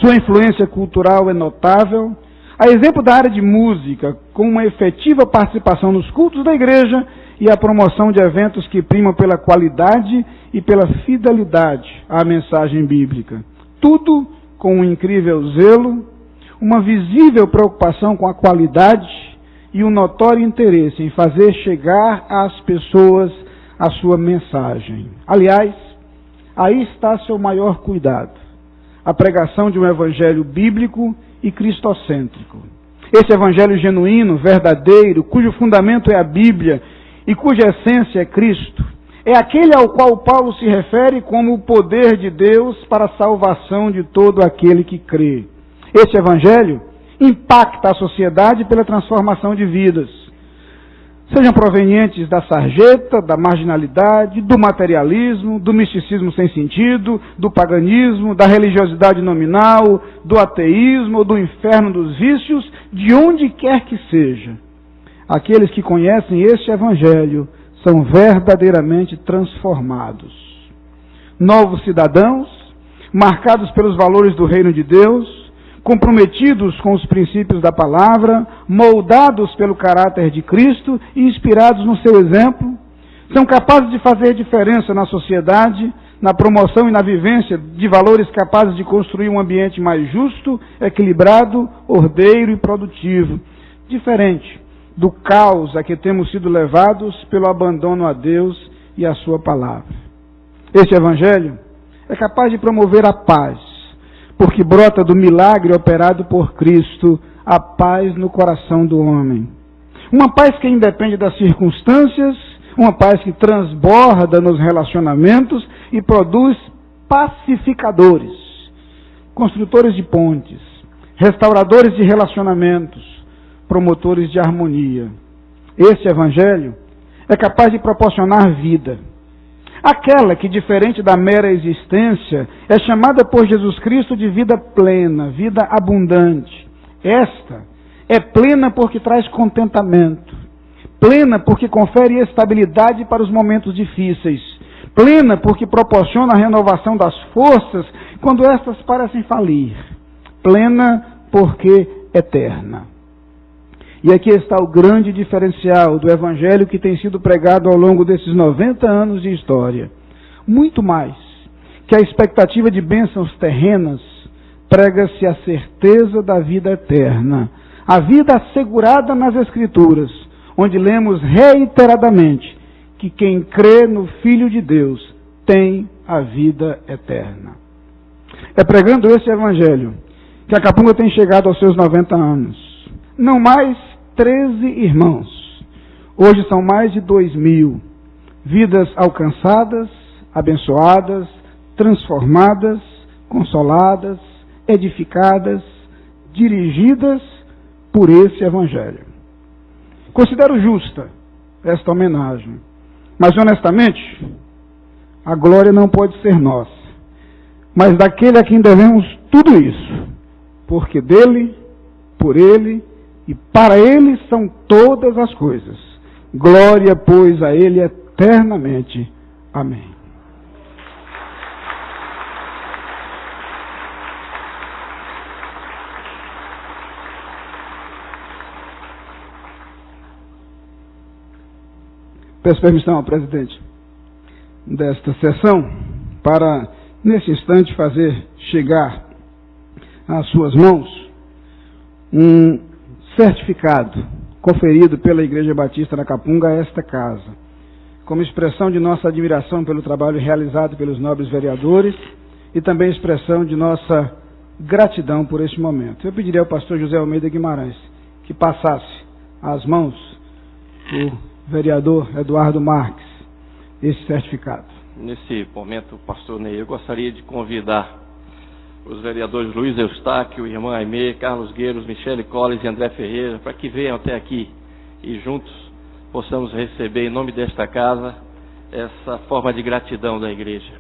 Sua influência cultural é notável, a exemplo da área de música, com uma efetiva participação nos cultos da igreja e a promoção de eventos que primam pela qualidade e pela fidelidade à mensagem bíblica. Tudo com um incrível zelo, uma visível preocupação com a qualidade e um notório interesse em fazer chegar às pessoas a sua mensagem. Aliás, aí está seu maior cuidado, a pregação de um evangelho bíblico e cristocêntrico. Esse evangelho genuíno, verdadeiro, cujo fundamento é a Bíblia e cuja essência é Cristo, é aquele ao qual Paulo se refere como o poder de Deus para a salvação de todo aquele que crê. Esse evangelho impacta a sociedade pela transformação de vidas, sejam provenientes da sarjeta, da marginalidade, do materialismo, do misticismo sem sentido, do paganismo, da religiosidade nominal, do ateísmo ou do inferno dos vícios, de onde quer que seja. Aqueles que conhecem este evangelho são verdadeiramente transformados. Novos cidadãos, marcados pelos valores do reino de Deus, comprometidos com os princípios da palavra, moldados pelo caráter de Cristo e inspirados no seu exemplo, são capazes de fazer diferença na sociedade, na promoção e na vivência de valores capazes de construir um ambiente mais justo, equilibrado, ordeiro e produtivo, diferente do caos a que temos sido levados pelo abandono a Deus e a sua palavra. Este Evangelho é capaz de promover a paz, porque brota do milagre operado por Cristo, a paz no coração do homem. Uma paz que independe das circunstâncias, uma paz que transborda nos relacionamentos e produz pacificadores, construtores de pontes, restauradores de relacionamentos, promotores de harmonia. Este Evangelho é capaz de proporcionar vida. Aquela que, diferente da mera existência, é chamada por Jesus Cristo de vida plena, vida abundante. Esta é plena porque traz contentamento, plena porque confere estabilidade para os momentos difíceis, plena porque proporciona a renovação das forças quando estas parecem falir, plena porque eterna. E aqui está o grande diferencial do Evangelho que tem sido pregado ao longo desses 90 anos de história. Muito mais que a expectativa de bênçãos terrenas, prega-se a certeza da vida eterna, a vida assegurada nas Escrituras, onde lemos reiteradamente que quem crê no Filho de Deus tem a vida eterna. É pregando esse Evangelho que a Capunga tem chegado aos seus 90 anos. Não mais 13 irmãos. Hoje são mais de 2.000. Vidas alcançadas, abençoadas, transformadas, consoladas, edificadas, dirigidas por esse Evangelho. Considero justa esta homenagem, mas honestamente, a glória não pode ser nossa, mas daquele a quem devemos tudo isso, porque dele, por ele e para ele são todas as coisas. Glória, pois, a ele eternamente. Amém. Peço permissão ao presidente desta sessão para, nesse instante, fazer chegar às suas mãos um certificado conferido pela Igreja Batista da Capunga a esta casa, como expressão de nossa admiração pelo trabalho realizado pelos nobres vereadores e também expressão de nossa gratidão por este momento. Eu pediria ao pastor José Almeida Guimarães que passasse às mãos do vereador Eduardo Marques esse certificado. Nesse momento, pastor Ney, eu gostaria de convidar os vereadores Luiz Eustáquio, irmã Aimee, Carlos Gueiros, Michele Collins e André Ferreira, para que venham até aqui e juntos possamos receber, em nome desta casa, essa forma de gratidão da igreja.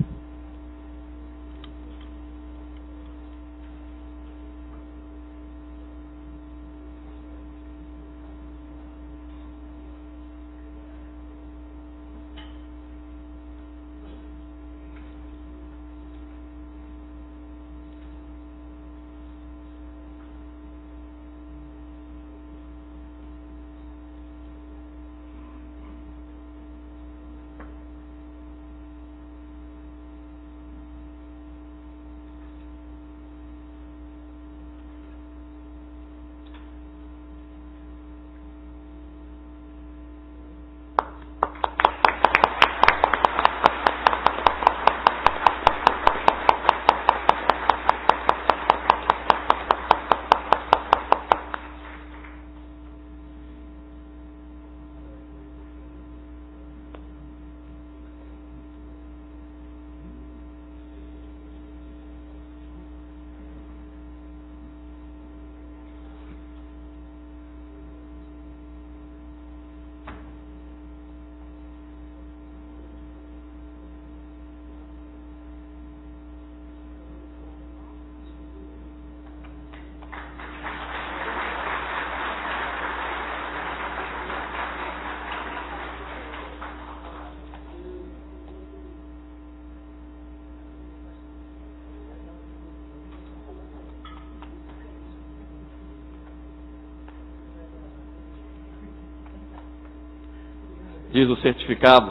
Diz o certificado,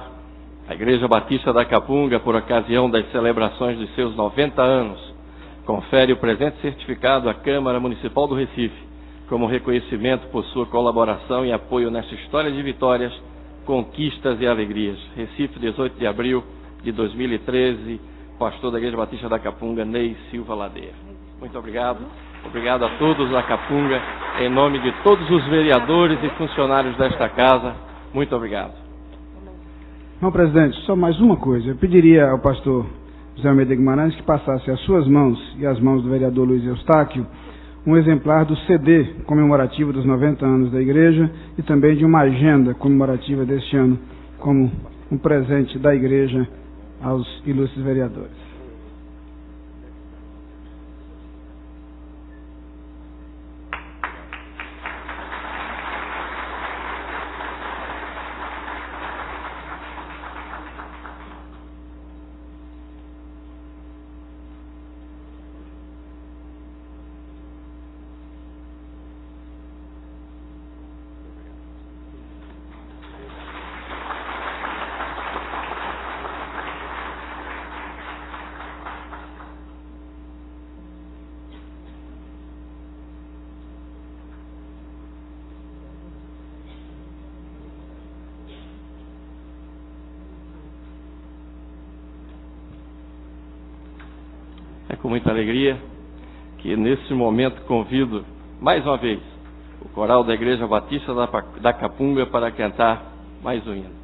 a Igreja Batista da Capunga, por ocasião das celebrações dos seus 90 anos, confere o presente certificado à Câmara Municipal do Recife, como reconhecimento por sua colaboração e apoio nesta história de vitórias, conquistas e alegrias. Recife, 18 de abril de 2013, pastor da Igreja Batista da Capunga, Ney Silva Ladeira. Muito obrigado. Obrigado a todos da Capunga, em nome de todos os vereadores e funcionários desta casa. Muito obrigado. Não, presidente, só mais uma coisa. Eu pediria ao pastor José Almeida Guimarães que passasse às suas mãos e às mãos do vereador Luiz Eustáquio um exemplar do CD comemorativo dos 90 anos da igreja e também de uma agenda comemorativa deste ano como um presente da igreja aos ilustres vereadores. É com muita alegria que nesse momento convido mais uma vez o coral da Igreja Batista da Capunga para cantar mais um hino.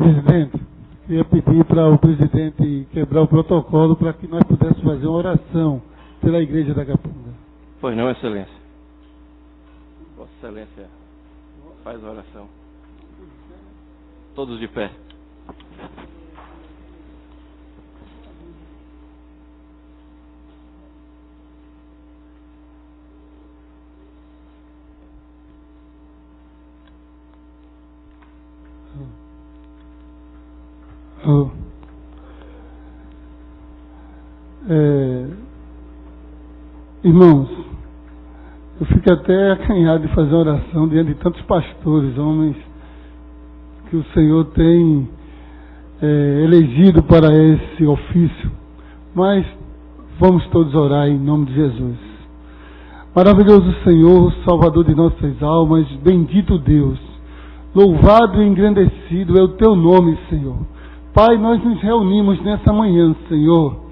Presidente, queria pedir para o presidente quebrar o protocolo para que nós pudéssemos fazer uma oração pela Igreja da Capunga. Pois não, Excelência. Vossa Excelência faz a oração. Todos de pé. Irmãos, eu fico até acanhado de fazer oração diante de tantos pastores, homens que o Senhor tem elegido para esse ofício, mas vamos todos orar em nome de Jesus. Maravilhoso Senhor, Salvador de nossas almas, bendito Deus, louvado e engrandecido é o Teu nome, Senhor. Pai, nós nos reunimos nessa manhã, Senhor,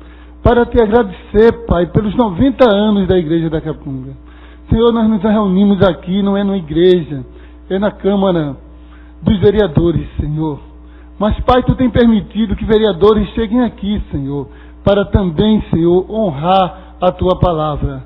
para Te agradecer, Pai, pelos 90 anos da Igreja da Capunga. Senhor, nós nos reunimos aqui, não é numa igreja, é na Câmara dos Vereadores, Senhor. Mas, Pai, Tu tem permitido que vereadores cheguem aqui, Senhor, para também, Senhor, honrar a Tua palavra.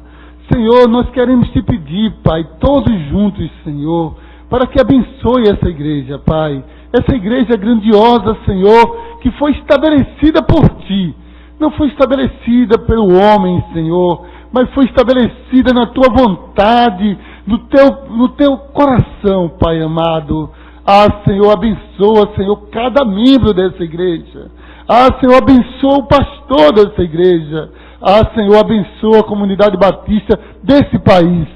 Senhor, nós queremos Te pedir, Pai, todos juntos, Senhor, para que abençoe essa igreja, Pai. Essa igreja grandiosa, Senhor, que foi estabelecida por Ti. Não foi estabelecida pelo homem, Senhor, mas foi estabelecida na Tua vontade, no Teu coração, Pai amado. Ah, Senhor, abençoa, Senhor, cada membro dessa igreja. Ah, Senhor, abençoa o pastor dessa igreja. Ah, Senhor, abençoa a comunidade batista desse país.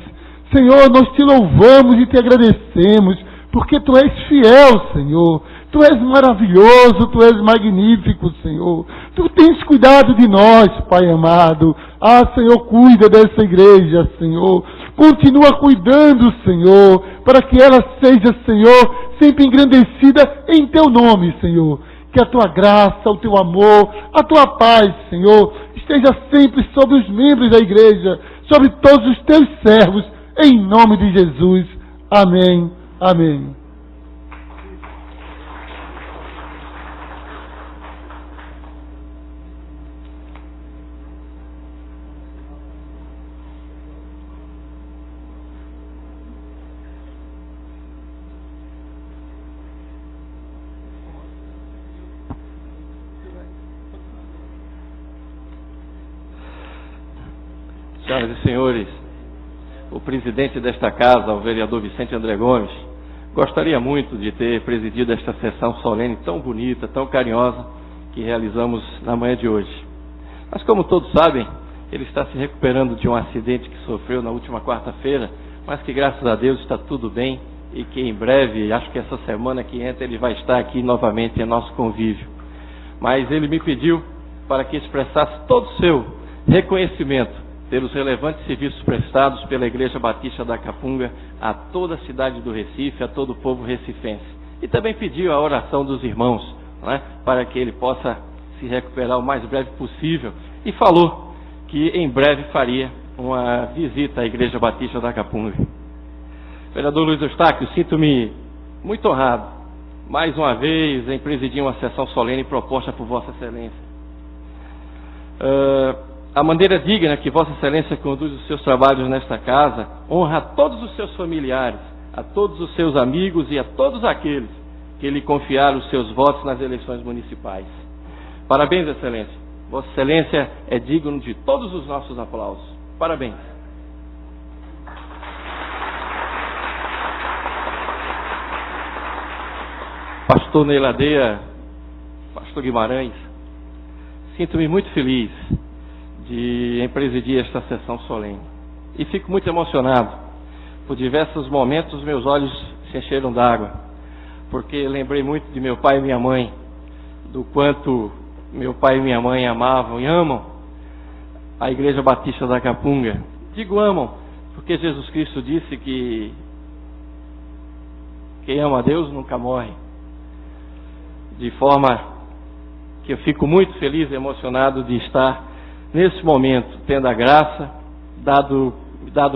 Senhor, nós Te louvamos e Te agradecemos, porque Tu és fiel, Senhor. Tu és maravilhoso, Tu és magnífico, Senhor. Tu tens cuidado de nós, Pai amado. Ah, Senhor, cuida dessa igreja, Senhor. Continua cuidando, Senhor, para que ela seja, Senhor, sempre engrandecida em Teu nome, Senhor. Que a Tua graça, o Teu amor, a Tua paz, Senhor, esteja sempre sobre os membros da igreja, sobre todos os Teus servos, em nome de Jesus. Amém. Amém. Senhoras e senhores, o presidente desta casa, o vereador Vicente André Gomes, gostaria muito de ter presidido esta sessão solene tão bonita, tão carinhosa, que realizamos na manhã de hoje. Mas como todos sabem, ele está se recuperando de um acidente que sofreu na última quarta-feira, mas que graças a Deus está tudo bem e que em breve, acho que essa semana que entra, ele vai estar aqui novamente em nosso convívio. Mas ele me pediu para que expressasse todo o seu reconhecimento pelos relevantes serviços prestados pela Igreja Batista da Capunga a toda a cidade do Recife, a todo o povo recifense. E também pediu a oração dos irmãos, né, para que ele possa se recuperar o mais breve possível. E falou que em breve faria uma visita à Igreja Batista da Capunga. Vereador Luiz Eustáquio, sinto-me muito honrado, mais uma vez, em presidir uma sessão solene proposta por Vossa Excelência. A maneira digna que Vossa Excelência conduz os seus trabalhos nesta casa honra a todos os seus familiares, a todos os seus amigos e a todos aqueles que lhe confiaram os seus votos nas eleições municipais. Parabéns, Excelência. Vossa Excelência é digno de todos os nossos aplausos. Parabéns. Pastor Neiladeia, Pastor Guimarães, sinto-me muito feliz em presidir esta sessão solene. E fico muito emocionado. Por diversos momentos meus olhos se encheram d'água, porque lembrei muito de meu pai e minha mãe, do quanto meu pai e minha mãe amavam e amam a Igreja Batista da Capunga. Digo amam, porque Jesus Cristo disse que quem ama a Deus nunca morre. De forma que eu fico muito feliz e emocionado de estar nesse momento, tendo a graça, dado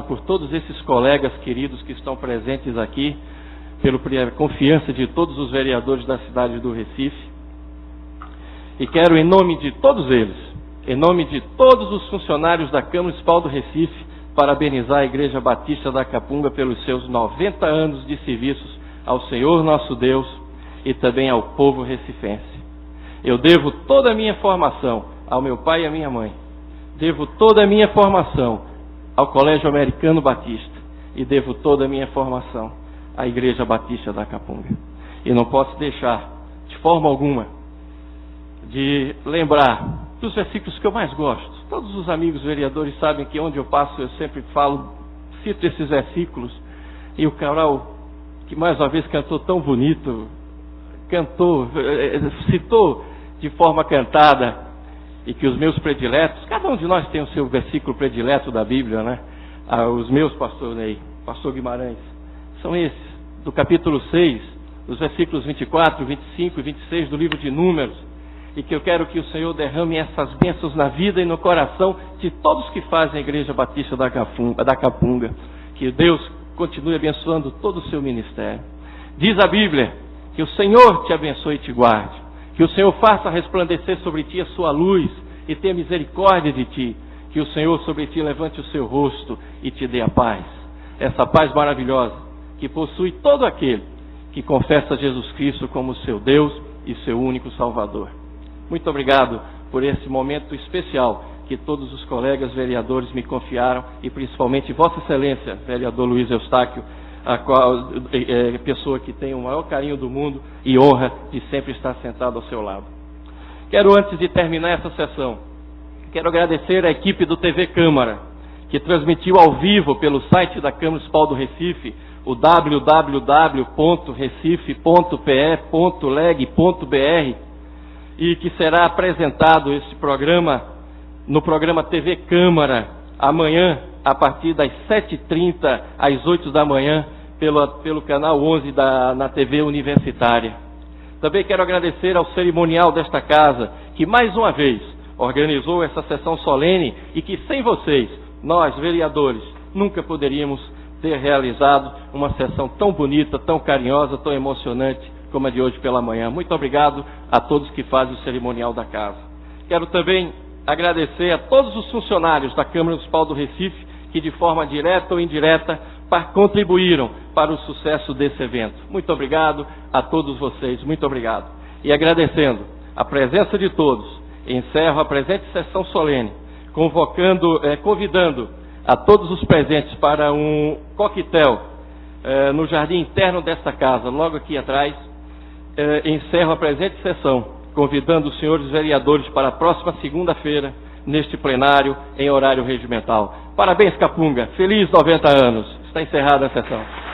por todos esses colegas queridos que estão presentes aqui, pela confiança de todos os vereadores da cidade do Recife. E quero, em nome de todos eles, em nome de todos os funcionários da Câmara Municipal do Recife, parabenizar a Igreja Batista da Capunga pelos seus 90 anos de serviços ao Senhor nosso Deus e também ao povo recifense. Eu devo toda a minha formação ao meu pai e à minha mãe. Devo toda a minha formação ao Colégio Americano Batista. E devo toda a minha formação à Igreja Batista da Capunga. E não posso deixar, de forma alguma, de lembrar dos versículos que eu mais gosto. Todos os amigos vereadores sabem que onde eu passo eu sempre cito esses versículos. E o coral, que mais uma vez cantou tão bonito, citou de forma cantada, e que os meus prediletos, cada um de nós tem o seu versículo predileto da Bíblia, né? Os meus, pastor Ney, pastor Guimarães, são esses, do capítulo 6, dos versículos 24, 25 e 26 do livro de Números, e que eu quero que o Senhor derrame essas bênçãos na vida e no coração de todos que fazem a Igreja Batista da Capunga, que Deus continue abençoando todo o seu ministério. Diz a Bíblia que o Senhor te abençoe e te guarde, que o Senhor faça resplandecer sobre ti a sua luz e tenha misericórdia de ti, que o Senhor sobre ti levante o seu rosto e te dê a paz, essa paz maravilhosa que possui todo aquele que confessa Jesus Cristo como seu Deus e seu único Salvador. Muito obrigado por esse momento especial que todos os colegas vereadores me confiaram, e principalmente Vossa Excelência, vereador Luiz Eustáquio, a qual pessoa que tem o maior carinho do mundo e honra de sempre estar sentado ao seu lado. Quero, antes de terminar essa sessão, quero agradecer à equipe do TV Câmara, que transmitiu ao vivo pelo site da Câmara Municipal do Recife, o www.recife.pe.leg.br, e que será apresentado esse programa no programa TV Câmara amanhã, a partir das 7h30 às 8 da manhã, pelo canal 11 na TV Universitária. Também quero agradecer ao cerimonial desta casa, que mais uma vez organizou essa sessão solene e que sem vocês, nós vereadores, nunca poderíamos ter realizado uma sessão tão bonita, tão carinhosa, tão emocionante como a de hoje pela manhã. Muito obrigado a todos que fazem o cerimonial da casa. Quero também agradecer a todos os funcionários da Câmara Municipal do Recife que de forma direta ou indireta contribuíram para o sucesso desse evento. Muito obrigado a todos vocês, muito obrigado. E agradecendo a presença de todos, encerro a presente sessão solene, convidando a todos os presentes para um coquetel no jardim interno desta casa, logo aqui atrás. Encerro a presente sessão, convidando os senhores vereadores para a próxima segunda-feira, neste plenário, em horário regimental. Parabéns, Capunga. Feliz 90 anos. Está encerrada a sessão.